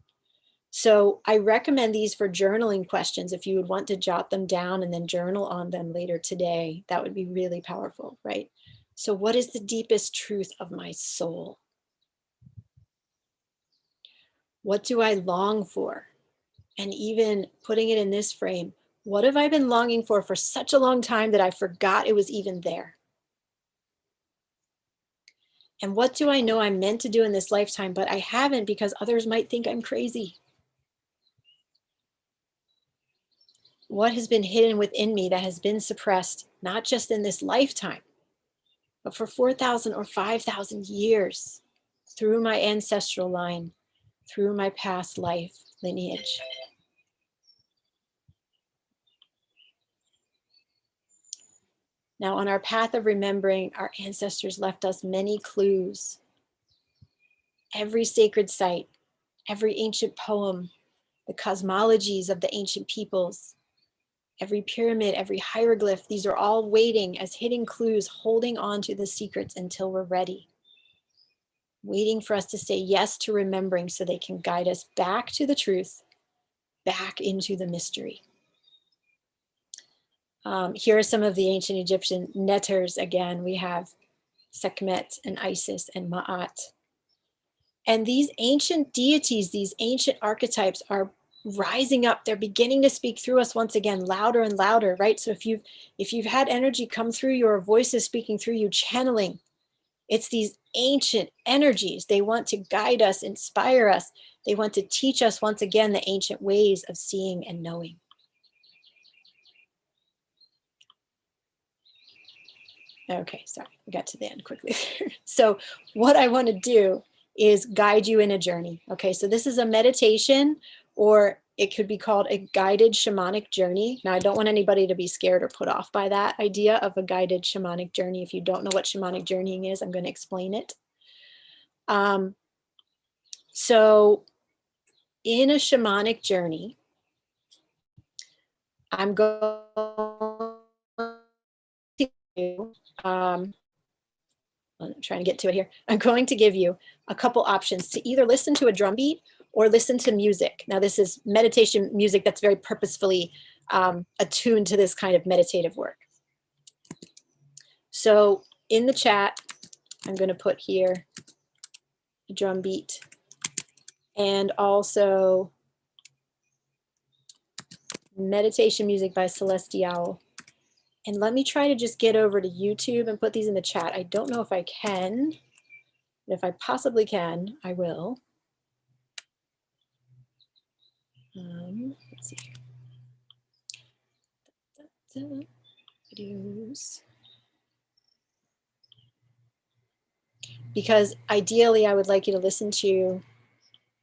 So I recommend these for journaling questions. If you would want to jot them down and then journal on them later today, that would be really powerful, right? So what is the deepest truth of my soul? What do I long for? And even putting it in this frame, what have I been longing for such a long time that I forgot it was even there? And what do I know I'm meant to do in this lifetime, but I haven't because others might think I'm crazy? What has been hidden within me that has been suppressed, not just in this lifetime, but for 4,000 or 5,000 years through my ancestral line, through my past life lineage? Now, on our path of remembering, our ancestors left us many clues. Every sacred site, every ancient poem, the cosmologies of the ancient peoples, every pyramid, every hieroglyph, these are all waiting as hidden clues, holding on to the secrets until we're ready. Waiting for us to say yes to remembering so they can guide us back to the truth, back into the mystery. Here are some of the ancient Egyptian netters. Again, we have Sekhmet and Isis and Ma'at. And these ancient deities, these ancient archetypes are rising up. They're beginning to speak through us once again, louder and louder, right? So if you've had energy come through, your voices speaking through you, channeling, it's these ancient energies. They want to guide us, inspire us. They want to teach us once again the ancient ways of seeing and knowing. Okay, sorry, we got to the end quickly. So what I want to do is guide you in a journey. Okay, so this is a meditation, or it could be called a guided shamanic journey. Now, I don't want anybody to be scared or put off by that idea of a guided shamanic journey. If you don't know what shamanic journeying is, I'm going to explain it. So in a shamanic journey, I'm going to I'm trying to get to it here. I'm going to give you a couple options to either listen to a drum beat or listen to music. Now, this is meditation music that's very purposefully attuned to this kind of meditative work. So in the chat, I'm going to put here a drum beat and also meditation music by Celestial. And let me try to just get over to YouTube and put these in the chat. I don't know if I can. If I possibly can, I will. Let's see. Videos. Because ideally, I would like you to listen to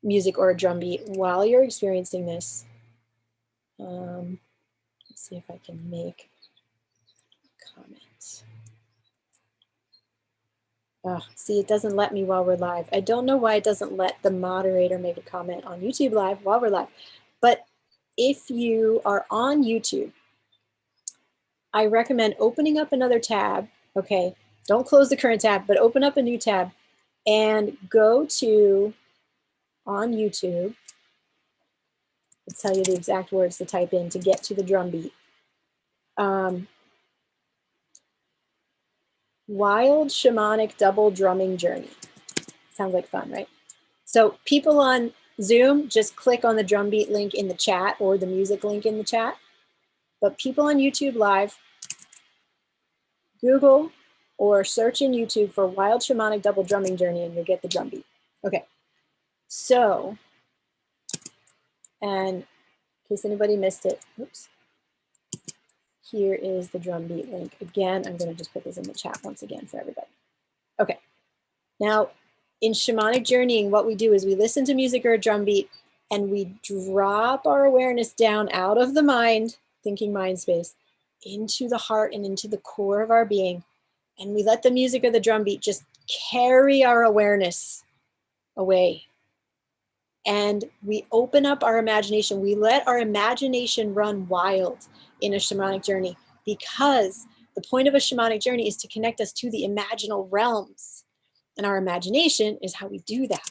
music or a drum beat while you're experiencing this. Let's see if I can make comments. Oh, see, it doesn't let me while we're live. I don't know why it doesn't let the moderator make a comment on YouTube Live while we're live. But if you are on YouTube, I recommend opening up another tab. Okay, don't close the current tab, but open up a new tab and go to, on YouTube, I'll tell you the exact words to type in to get to the drum beat. Wild Shamanic Double Drumming Journey. Sounds like fun, right? So people on Zoom, just click on the drumbeat link in the chat or the music link in the chat. But people on YouTube Live, Google or search in YouTube for Wild Shamanic Double Drumming Journey and you'll get the drumbeat. Okay, so, and in case anybody missed it, oops. Here is the drumbeat link. Again, I'm gonna just put this in the chat once again for everybody. Okay, now in shamanic journeying, what we do is we listen to music or a drumbeat and we drop our awareness down out of the mind, thinking mind space, into the heart and into the core of our being. And we let the music or the drumbeat just carry our awareness away. And we open up our imagination. We let our imagination run wild in a shamanic journey, because the point of a shamanic journey is to connect us to the imaginal realms. And our imagination is how we do that,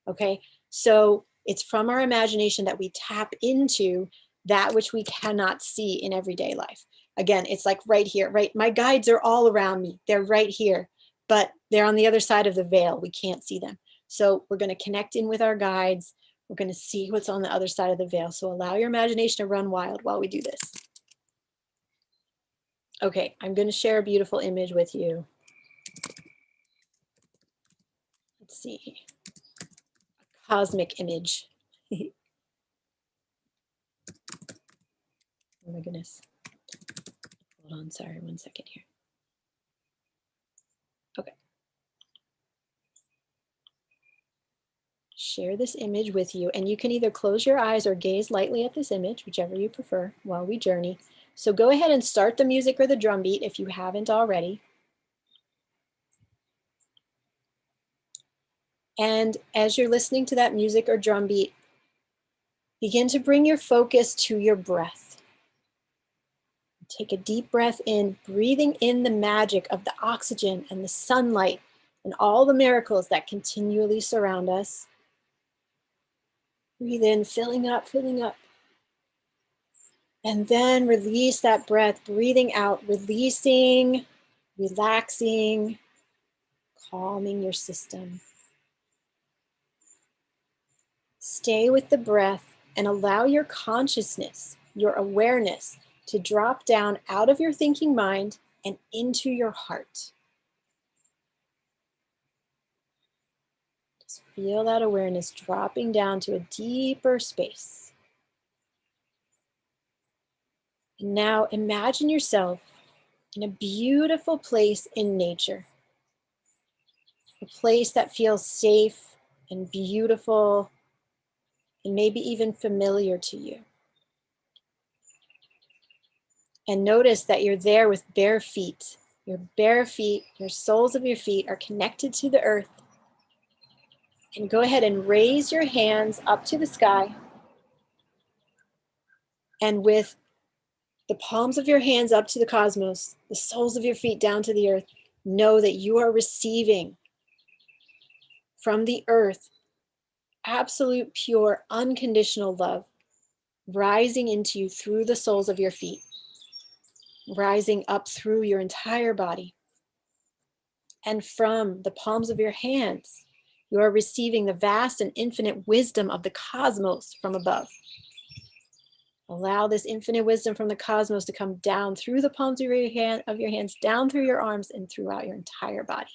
okay? So it's from our imagination that we tap into that which we cannot see in everyday life. Again, it's like right here, right? My guides are all around me. They're right here, but they're on the other side of the veil. We can't see them. So we're going to connect in with our guides. We're going to see what's on the other side of the veil. So allow your imagination to run wild while we do this. Okay, I'm going to share a beautiful image with you. Let's see. A cosmic image. Oh my goodness. Hold on, sorry, 1 second here. Okay. Share this image with you, and you can either close your eyes or gaze lightly at this image, whichever you prefer, while we journey. So go ahead and start the music or the drum beat if you haven't already. And as you're listening to that music or drum beat, begin to bring your focus to your breath. Take a deep breath in, breathing in the magic of the oxygen and the sunlight and all the miracles that continually surround us. Breathe in, filling up, filling up. And then release that breath, breathing out, releasing, relaxing, calming your system. Stay with the breath and allow your consciousness, your awareness, to drop down out of your thinking mind and into your heart. Just feel that awareness dropping down to a deeper space. And now imagine yourself in a beautiful place in nature. A place that feels safe and beautiful and maybe even familiar to you. And notice that you're there with bare feet. Your bare feet, your soles of your feet are connected to the earth. And go ahead and raise your hands up to the sky. And with the palms of your hands up to the cosmos, the soles of your feet down to the earth, know that you are receiving from the earth absolute, pure, unconditional love rising into you through the soles of your feet, rising up through your entire body. And from the palms of your hands, you are receiving the vast and infinite wisdom of the cosmos from above. Allow this infinite wisdom from the cosmos to come down through the palms of your hands, down through your arms, and throughout your entire body.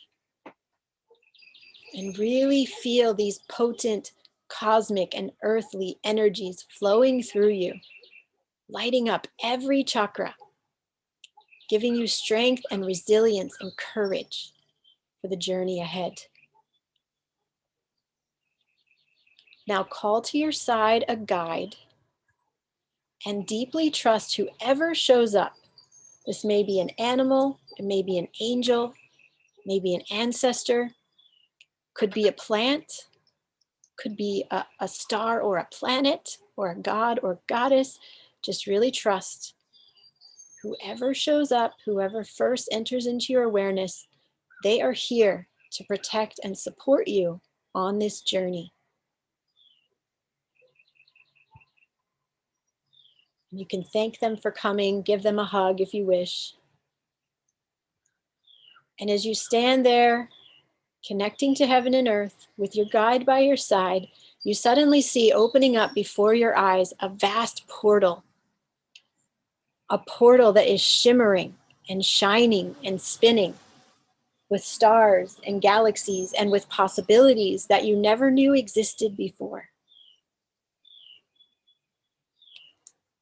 And really feel these potent cosmic and earthly energies flowing through you, lighting up every chakra, giving you strength and resilience and courage for the journey ahead. Now call to your side a guide and deeply trust whoever shows up. This may be an animal, it may be an angel, maybe an ancestor, could be a plant, could be a star or a planet or a god or goddess. Just really trust whoever shows up, whoever first enters into your awareness, they are here to protect and support you on this journey. You can thank them for coming, give them a hug if you wish. And as you stand there, connecting to heaven and earth with your guide by your side, you suddenly see opening up before your eyes a vast portal. A portal that is shimmering and shining and spinning with stars and galaxies and with possibilities that you never knew existed before.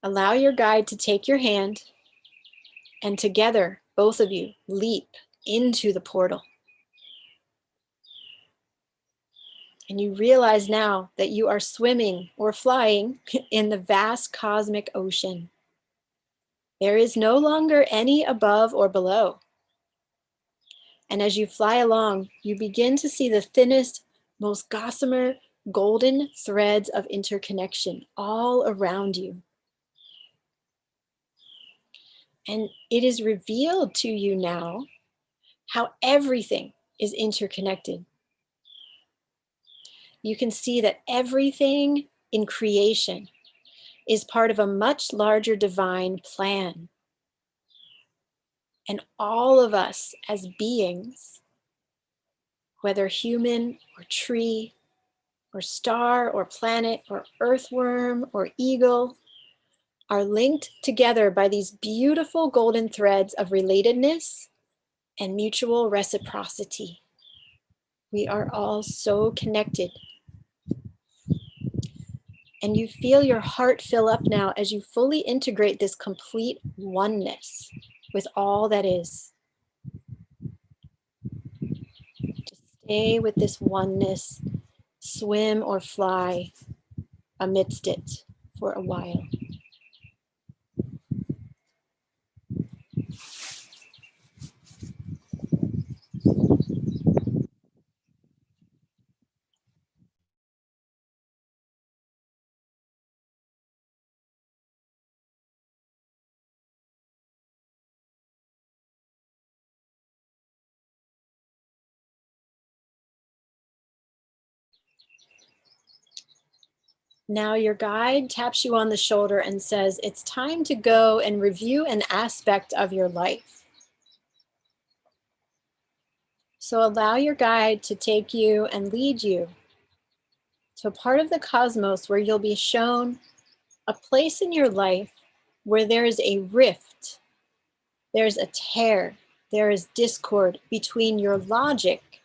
Allow your guide to take your hand, and together, both of you leap into the portal. And you realize now that you are swimming or flying in the vast cosmic ocean. There is no longer any above or below. And as you fly along, you begin to see the thinnest, most gossamer, golden threads of interconnection all around you. And it is revealed to you now how everything is interconnected. You can see that everything in creation is part of a much larger divine plan. And all of us as beings, whether human or tree or star or planet or earthworm or eagle, are linked together by these beautiful golden threads of relatedness and mutual reciprocity. We are all so connected. And you feel your heart fill up now as you fully integrate this complete oneness with all that is. Just stay with this oneness, swim or fly amidst it for a while. Now your guide taps you on the shoulder and says, it's time to go and review an aspect of your life. So allow your guide to take you and lead you to a part of the cosmos where you'll be shown a place in your life where there is a rift, there's a tear, there is discord between your logic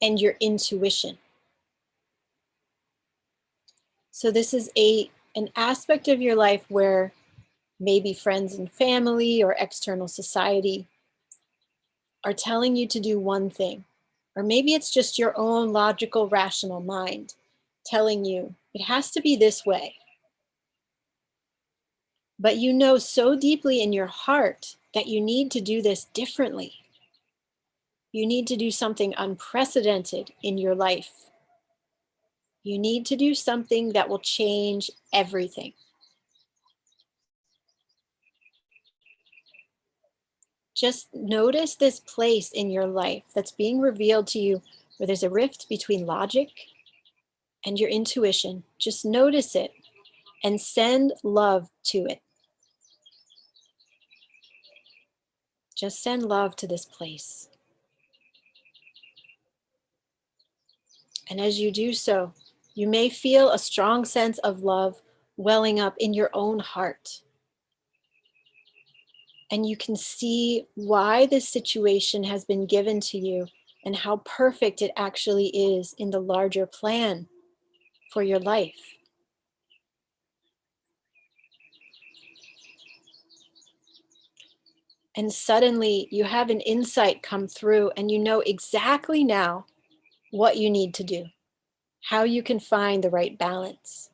and your intuition. So this is an aspect of your life where maybe friends and family or external society are telling you to do one thing, or maybe it's just your own logical, rational mind telling you it has to be this way. But you know so deeply in your heart that you need to do this differently. You need to do something unprecedented in your life. You need to do something that will change everything. Just notice this place in your life that's being revealed to you where there's a rift between logic and your intuition. Just notice it and send love to it. Just send love to this place. And as you do so, you may feel a strong sense of love welling up in your own heart. And you can see why this situation has been given to you and how perfect it actually is in the larger plan for your life. And suddenly you have an insight come through and you know exactly now what you need to do, how you can find the right balance.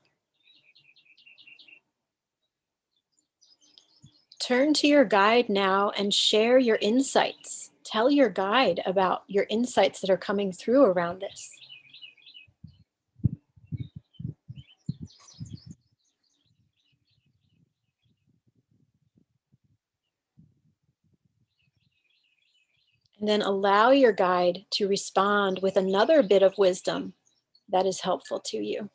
Turn to your guide now and share your insights. Tell your guide about your insights that are coming through around this. And then allow your guide to respond with another bit of wisdom that is helpful to you.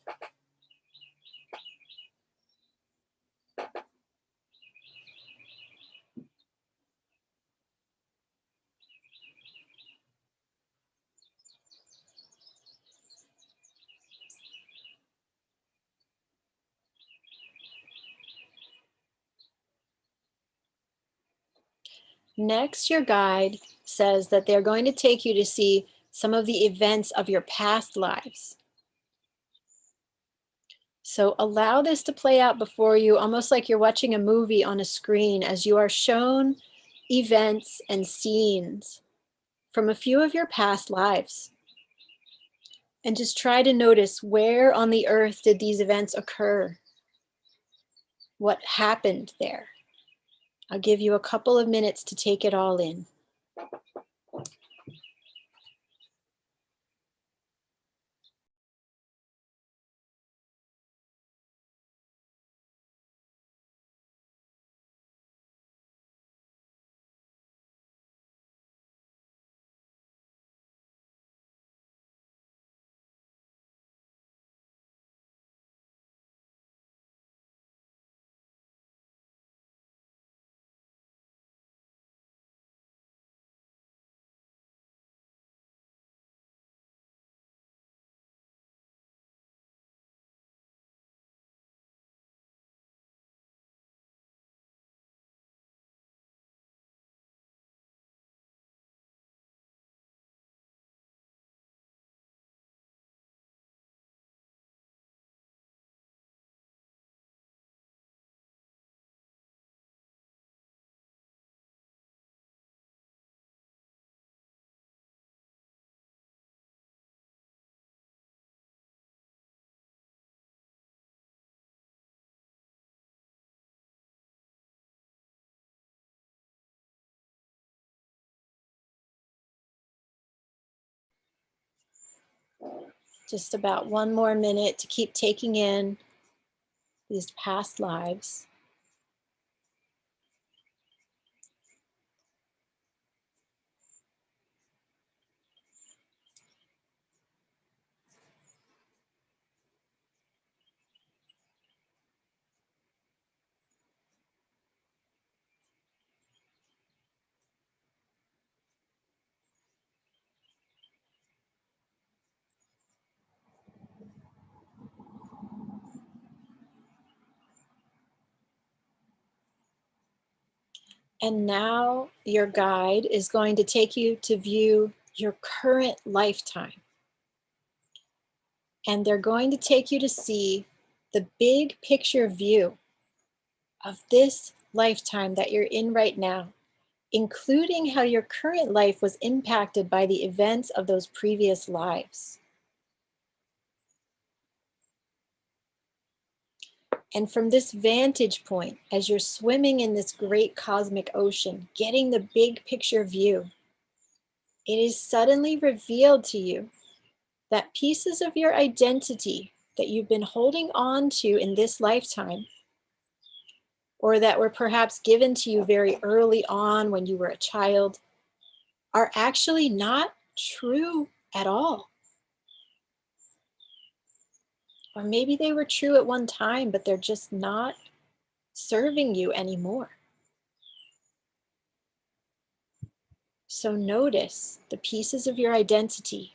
Next, your guide says that they're going to take you to see some of the events of your past lives. So allow this to play out before you, almost like you're watching a movie on a screen, as you are shown events and scenes from a few of your past lives. And just try to notice, where on the earth did these events occur? What happened there? I'll give you a couple of minutes to take it all in. Just about one more minute to keep taking in these past lives. And now your guide is going to take you to view your current lifetime. And they're going to take you to see the big picture view of this lifetime that you're in right now, including how your current life was impacted by the events of those previous lives. And from this vantage point, as you're swimming in this great cosmic ocean, getting the big picture view, it is suddenly revealed to you that pieces of your identity that you've been holding on to in this lifetime, or that were perhaps given to you very early on when you were a child, are actually not true at all. Or maybe they were true at one time, but they're just not serving you anymore. So notice the pieces of your identity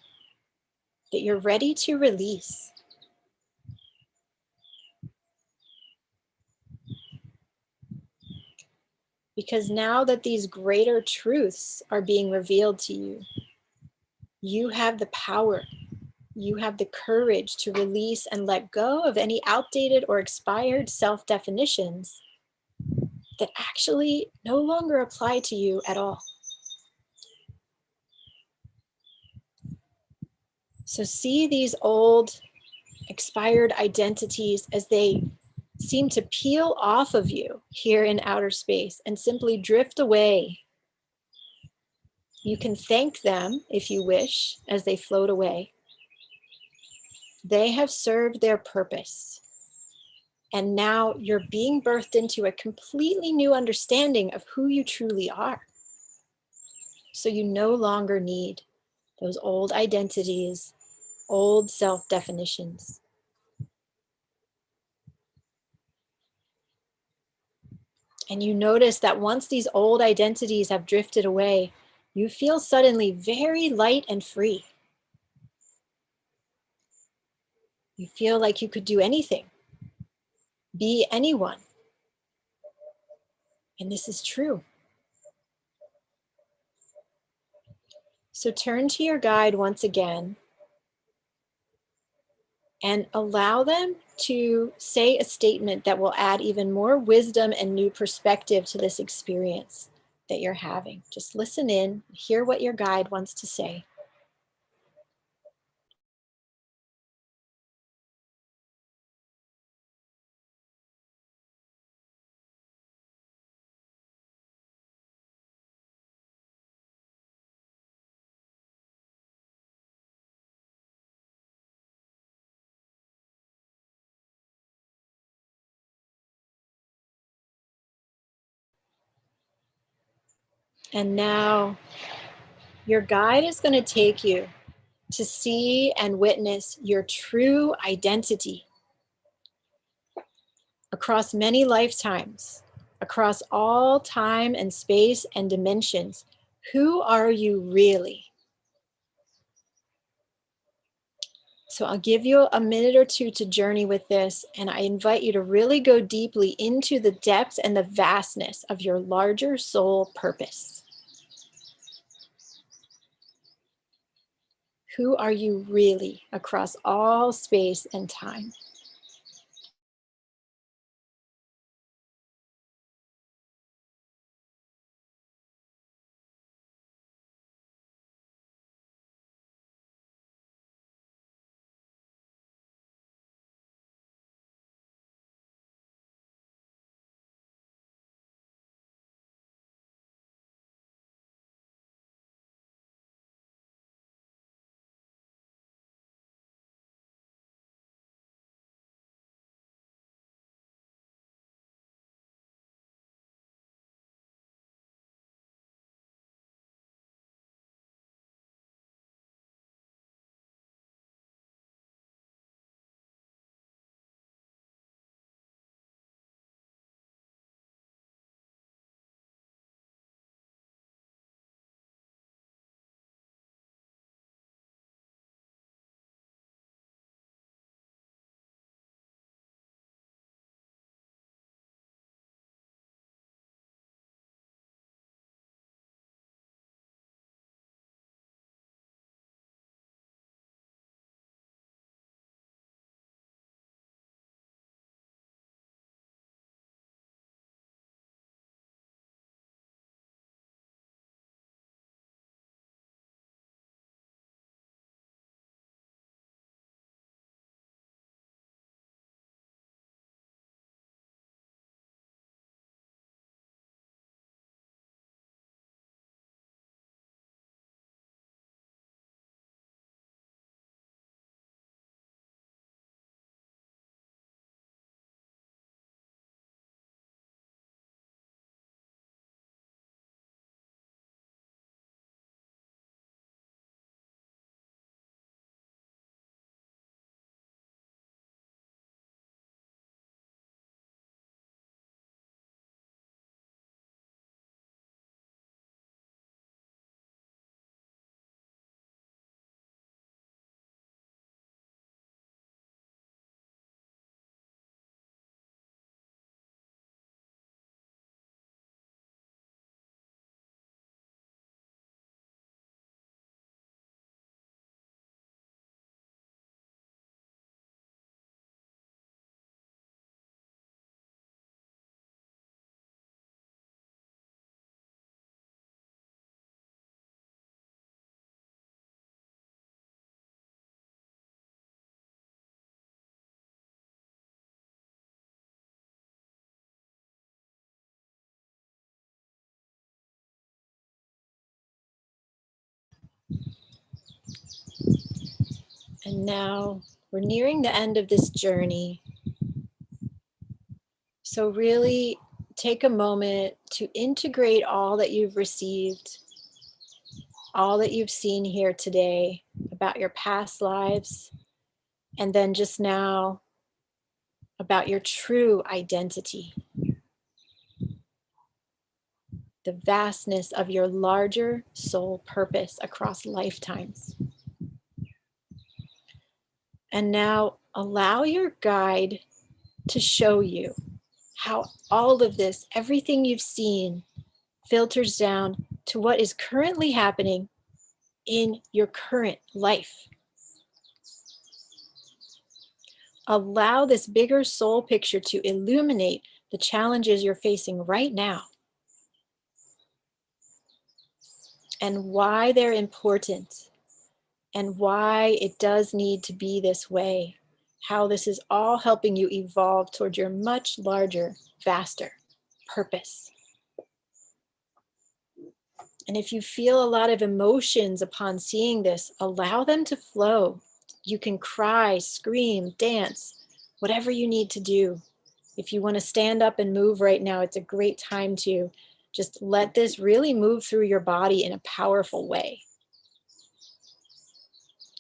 that you're ready to release. Because now that these greater truths are being revealed to you, you have the power, you have the courage to release and let go of any outdated or expired self-definitions that actually no longer apply to you at all. So see these old expired identities as they seem to peel off of you here in outer space and simply drift away. You can thank them if you wish as they float away. They have served their purpose. And now you're being birthed into a completely new understanding of who you truly are. So you no longer need those old identities, old self-definitions. And you notice that once these old identities have drifted away, you feel suddenly very light and free. You feel like you could do anything, be anyone. And this is true. So turn to your guide once again and allow them to say a statement that will add even more wisdom and new perspective to this experience that you're having. Just listen in, hear what your guide wants to say. And now your guide is going to take you to see and witness your true identity across many lifetimes, across all time and space and dimensions. Who are you really? So I'll give you a minute or two to journey with this, and I invite you to really go deeply into the depth and the vastness of your larger soul purpose. Who are you really across all space and time? And now we're nearing the end of this journey. So really take a moment to integrate all that you've received, all that you've seen here today about your past lives, and then just now about your true identity, the vastness of your larger soul purpose across lifetimes. And now allow your guide to show you how all of this, everything you've seen, filters down to what is currently happening in your current life. Allow this bigger soul picture to illuminate the challenges you're facing right now and why they're important and why it does need to be this way. How this is all helping you evolve toward your much larger, vaster purpose. And if you feel a lot of emotions upon seeing this, allow them to flow. You can cry, scream, dance, whatever you need to do. If you want to stand up and move right now, it's a great time to just let this really move through your body in a powerful way.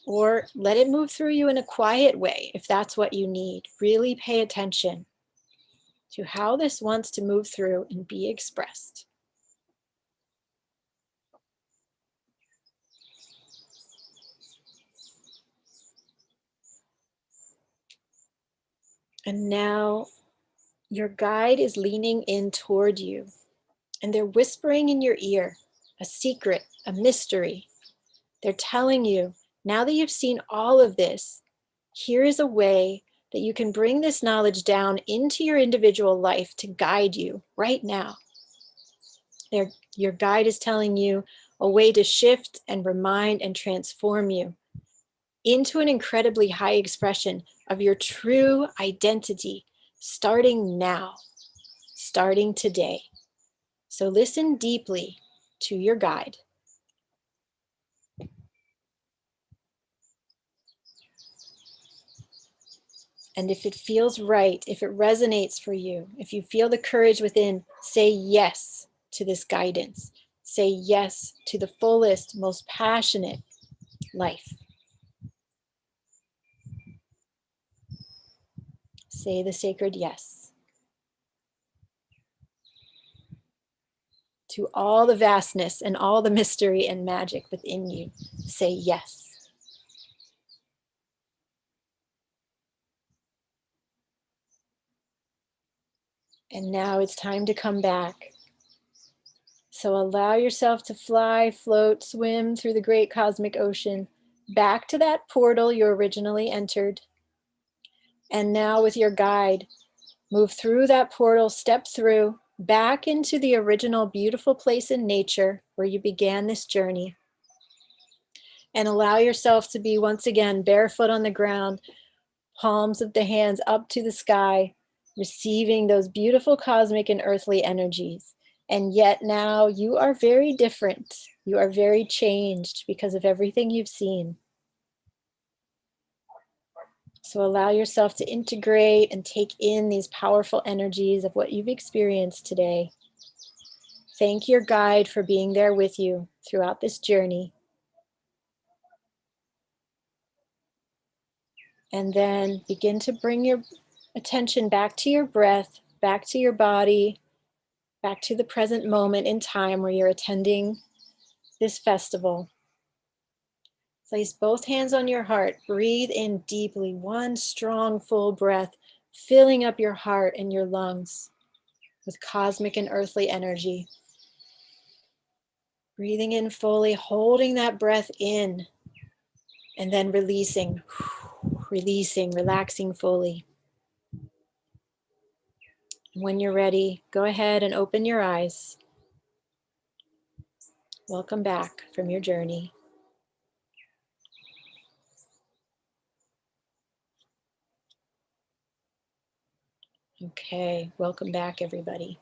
Or let it move through you in a quiet way, if that's what you need. Really pay attention to how this wants to move through and be expressed. And now your guide is leaning in toward you, and they're whispering in your ear a secret, a mystery. They're telling you, now that you've seen all of this, here is a way that you can bring this knowledge down into your individual life to guide you right now. Your guide is telling you a way to shift and remind and transform you into an incredibly high expression of your true identity, starting now, starting today. So listen deeply to your guide. And if it feels right, if it resonates for you, if you feel the courage within, say yes to this guidance. Say yes to the fullest, most passionate life. Say the sacred yes. To all the vastness and all the mystery and magic within you, say yes. And now it's time to come back. So allow yourself to fly, float, swim through the great cosmic ocean, back to that portal you originally entered. And now with your guide, move through that portal, step through, back into the original beautiful place in nature where you began this journey. And allow yourself to be once again barefoot on the ground, palms of the hands up to the sky, receiving those beautiful cosmic and earthly energies. And yet now you are very different. You are very changed because of everything you've seen. So allow yourself to integrate and take in these powerful energies of what you've experienced today. Thank your guide for being there with you throughout this journey. And then begin to bring your attention back to your breath, back to your body, back to the present moment in time where you're attending this festival. Place both hands on your heart. Breathe in deeply, one strong, full breath, filling up your heart and your lungs with cosmic and earthly energy. Breathing in fully, holding that breath in, and then releasing, releasing, relaxing fully. When you're ready, go ahead and open your eyes. Welcome back from your journey. Okay, welcome back, everybody.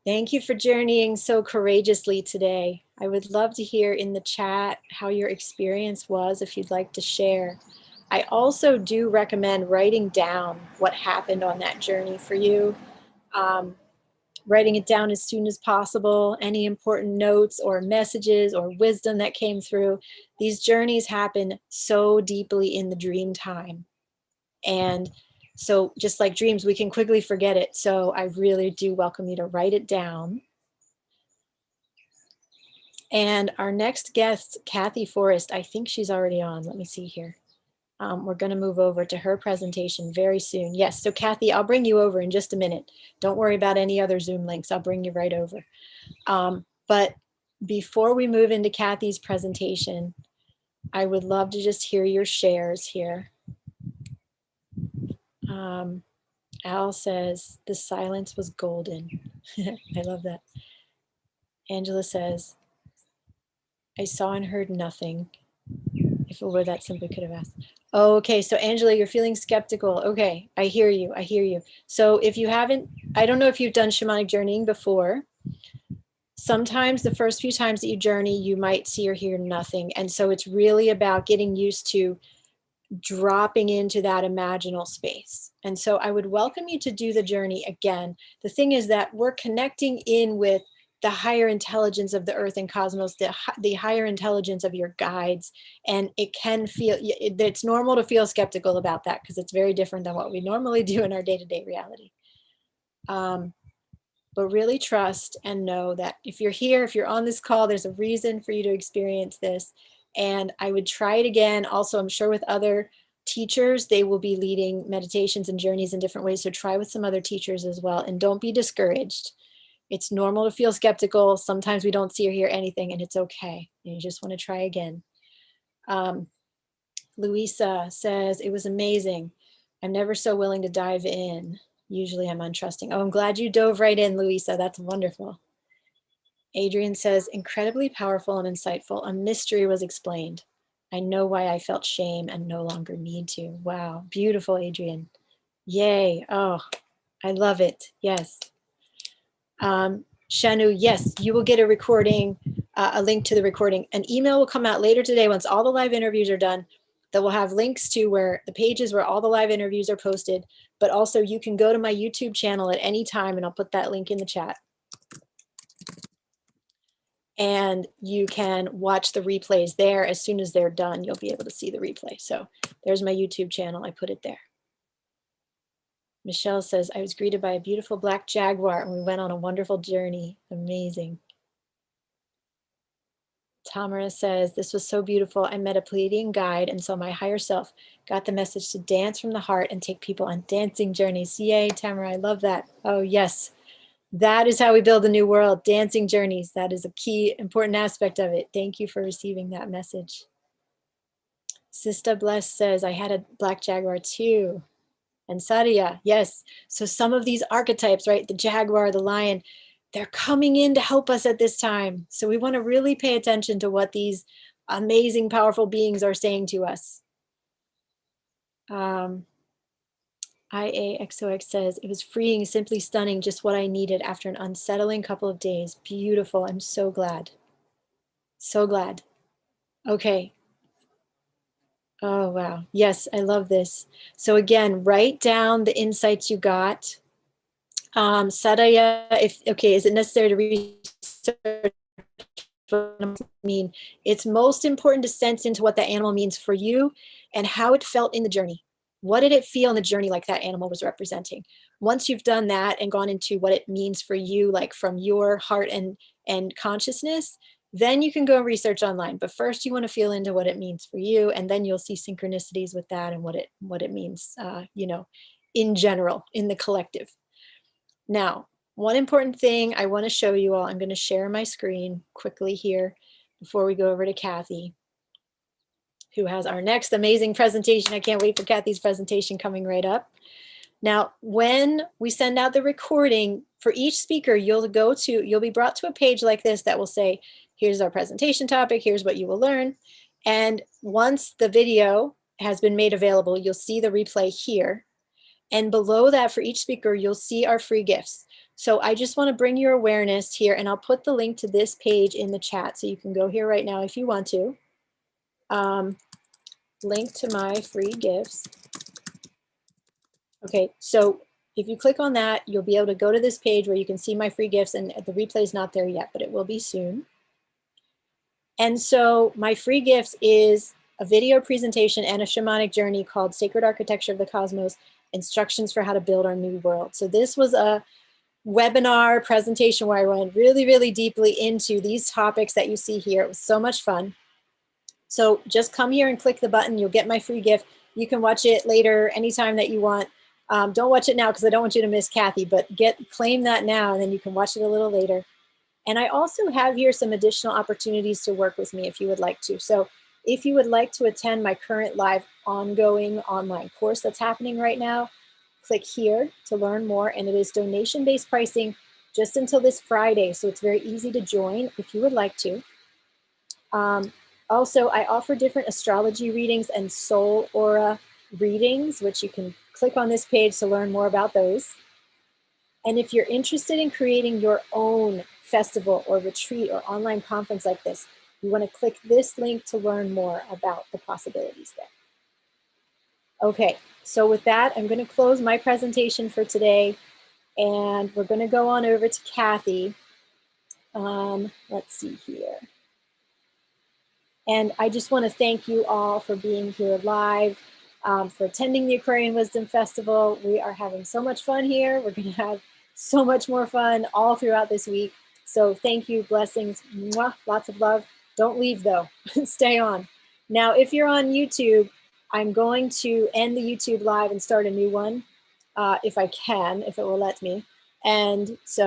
Thank you for journeying so courageously today. I would love to hear in the chat how your experience was if you'd like to share. I also do recommend writing down what happened on that journey for you. Writing it down as soon as possible, any important notes or messages or wisdom that came through. These journeys happen so deeply in the dream time. And so just like dreams, we can quickly forget it. So I really do welcome you to write it down. And our next guest, Kathy Forrest, I think she's already on. Let me see here. We're going to move over to her presentation very soon. Yes, so Kathy, I'll bring you over in just a minute. Don't worry about any other Zoom links. I'll bring you right over. But before we move into Kathy's presentation, I would love to just hear your shares here. Al says, the silence was golden. I love that. Angela says, I saw and heard nothing. If it were that simple, could have asked. Oh, okay, so Angela, you're feeling skeptical. Okay, I hear you, I hear you. So if you haven't, I don't know if you've done shamanic journeying before. Sometimes the first few times that you journey, you might see or hear nothing. And so it's really about getting used to dropping into that imaginal space. And so I would welcome you to do the journey again. The thing is that we're connecting in with the higher intelligence of the earth and cosmos, the higher intelligence of your guides. And it can feel, it's normal to feel skeptical about that because it's very different than what we normally do in our day-to-day reality. But really trust and know that if you're here, if you're on this call, there's a reason for you to experience this. And I would try it again. Also, I'm sure with other teachers, they will be leading meditations and journeys in different ways. So try with some other teachers as well. And don't be discouraged. It's normal to feel skeptical. Sometimes we don't see or hear anything, and it's okay. And you just want to try again. Louisa says, it was amazing. I'm never so willing to dive in. Usually I'm untrusting. Oh, I'm glad you dove right in, Louisa. That's wonderful. Adrian says, incredibly powerful and insightful. A mystery was explained. I know why I felt shame and no longer need to. Wow, beautiful, Adrian. Yay. Oh, I love it. Yes. Shanu, yes, you will get a recording, a link to the recording. An email will come out later today once all the live interviews are done that will have links to where the pages where all the live interviews are posted, but also you can go to my YouTube channel at any time, and I'll put that link in the chat. And you can watch the replays there. As soon as they're done, you'll be able to see the replay. So there's my YouTube channel. I put it there. Michelle says, I was greeted by a beautiful black jaguar and we went on a wonderful journey. Amazing. Tamara says, this was so beautiful. I met a Pleiadian guide, and so my higher self got the message to dance from the heart and take people on dancing journeys. Yay, Tamara, I love that. Oh, yes. That is how we build a new world, dancing journeys. That is a key, important aspect of it. Thank you for receiving that message. Sista Bless says, I had a black jaguar too. And Sadia, yes. So some of these archetypes, right? The jaguar, the lion, they're coming in to help us at this time. So we want to really pay attention to what these amazing, powerful beings are saying to us. IAXOX says, it was freeing, simply stunning, just what I needed after an unsettling couple of days. Beautiful. I'm so glad. So glad. Okay. Oh, wow. Yes, I love this. So again, write down the insights you got. Sadaya, is it necessary to research what I mean? It's most important to sense into what that animal means for you and how it felt in the journey. What did it feel in the journey like that animal was representing? Once you've done that and gone into what it means for you, like from your heart and consciousness, then you can go research online. But first you want to feel into what it means for you, and then you'll see synchronicities with that and what it means, in general, in the collective. Now, one important thing I want to show you all, I'm going to share my screen quickly here before we go over to Kathy, who has our next amazing presentation. I can't wait for Kathy's presentation coming right up. Now, when we send out the recording for each speaker, you'll be brought to a page like this that will say, here's our presentation topic, here's what you will learn. And once the video has been made available, you'll see the replay here. And below that, for each speaker, you'll see our free gifts. So I just want to bring your awareness here, and I'll put the link to this page in the chat. So you can go here right now if you want to. Link to my free gifts. Okay, so if you click on that, you'll be able to go to this page where you can see my free gifts, and the replay is not there yet, but it will be soon. And so my free gifts is a video presentation and a shamanic journey called Sacred Architecture of the Cosmos, Instructions for How to Build Our New World. So this was a webinar presentation where I went really, really deeply into these topics that you see here. It was so much fun. So just come here and click the button. You'll get my free gift. You can watch it later, anytime that you want. Don't watch it now because I don't want you to miss Kathy, but claim that now, and then you can watch it a little later. And I also have here some additional opportunities to work with me if you would like to. So if you would like to attend my current live ongoing online course that's happening right now, click here to learn more. And it is donation-based pricing just until this Friday. So it's very easy to join if you would like to. Also, I offer different astrology readings and soul aura readings, which you can click on this page to learn more about those. And if you're interested in creating your own festival or retreat or online conference like this, you want to click this link to learn more about the possibilities there. Okay, so with that, I'm going to close my presentation for today, and we're going to go on over to Kathy. Let's see here. And I just want to thank you all for being here live, for attending the Aquarian Wisdom Festival. We are having so much fun here. We're going to have so much more fun all throughout this week. So thank you, blessings, mwah, lots of love. Don't leave though, stay on. Now, if you're on YouTube, I'm going to end the YouTube live and start a new one, if I can, if it will let me. And so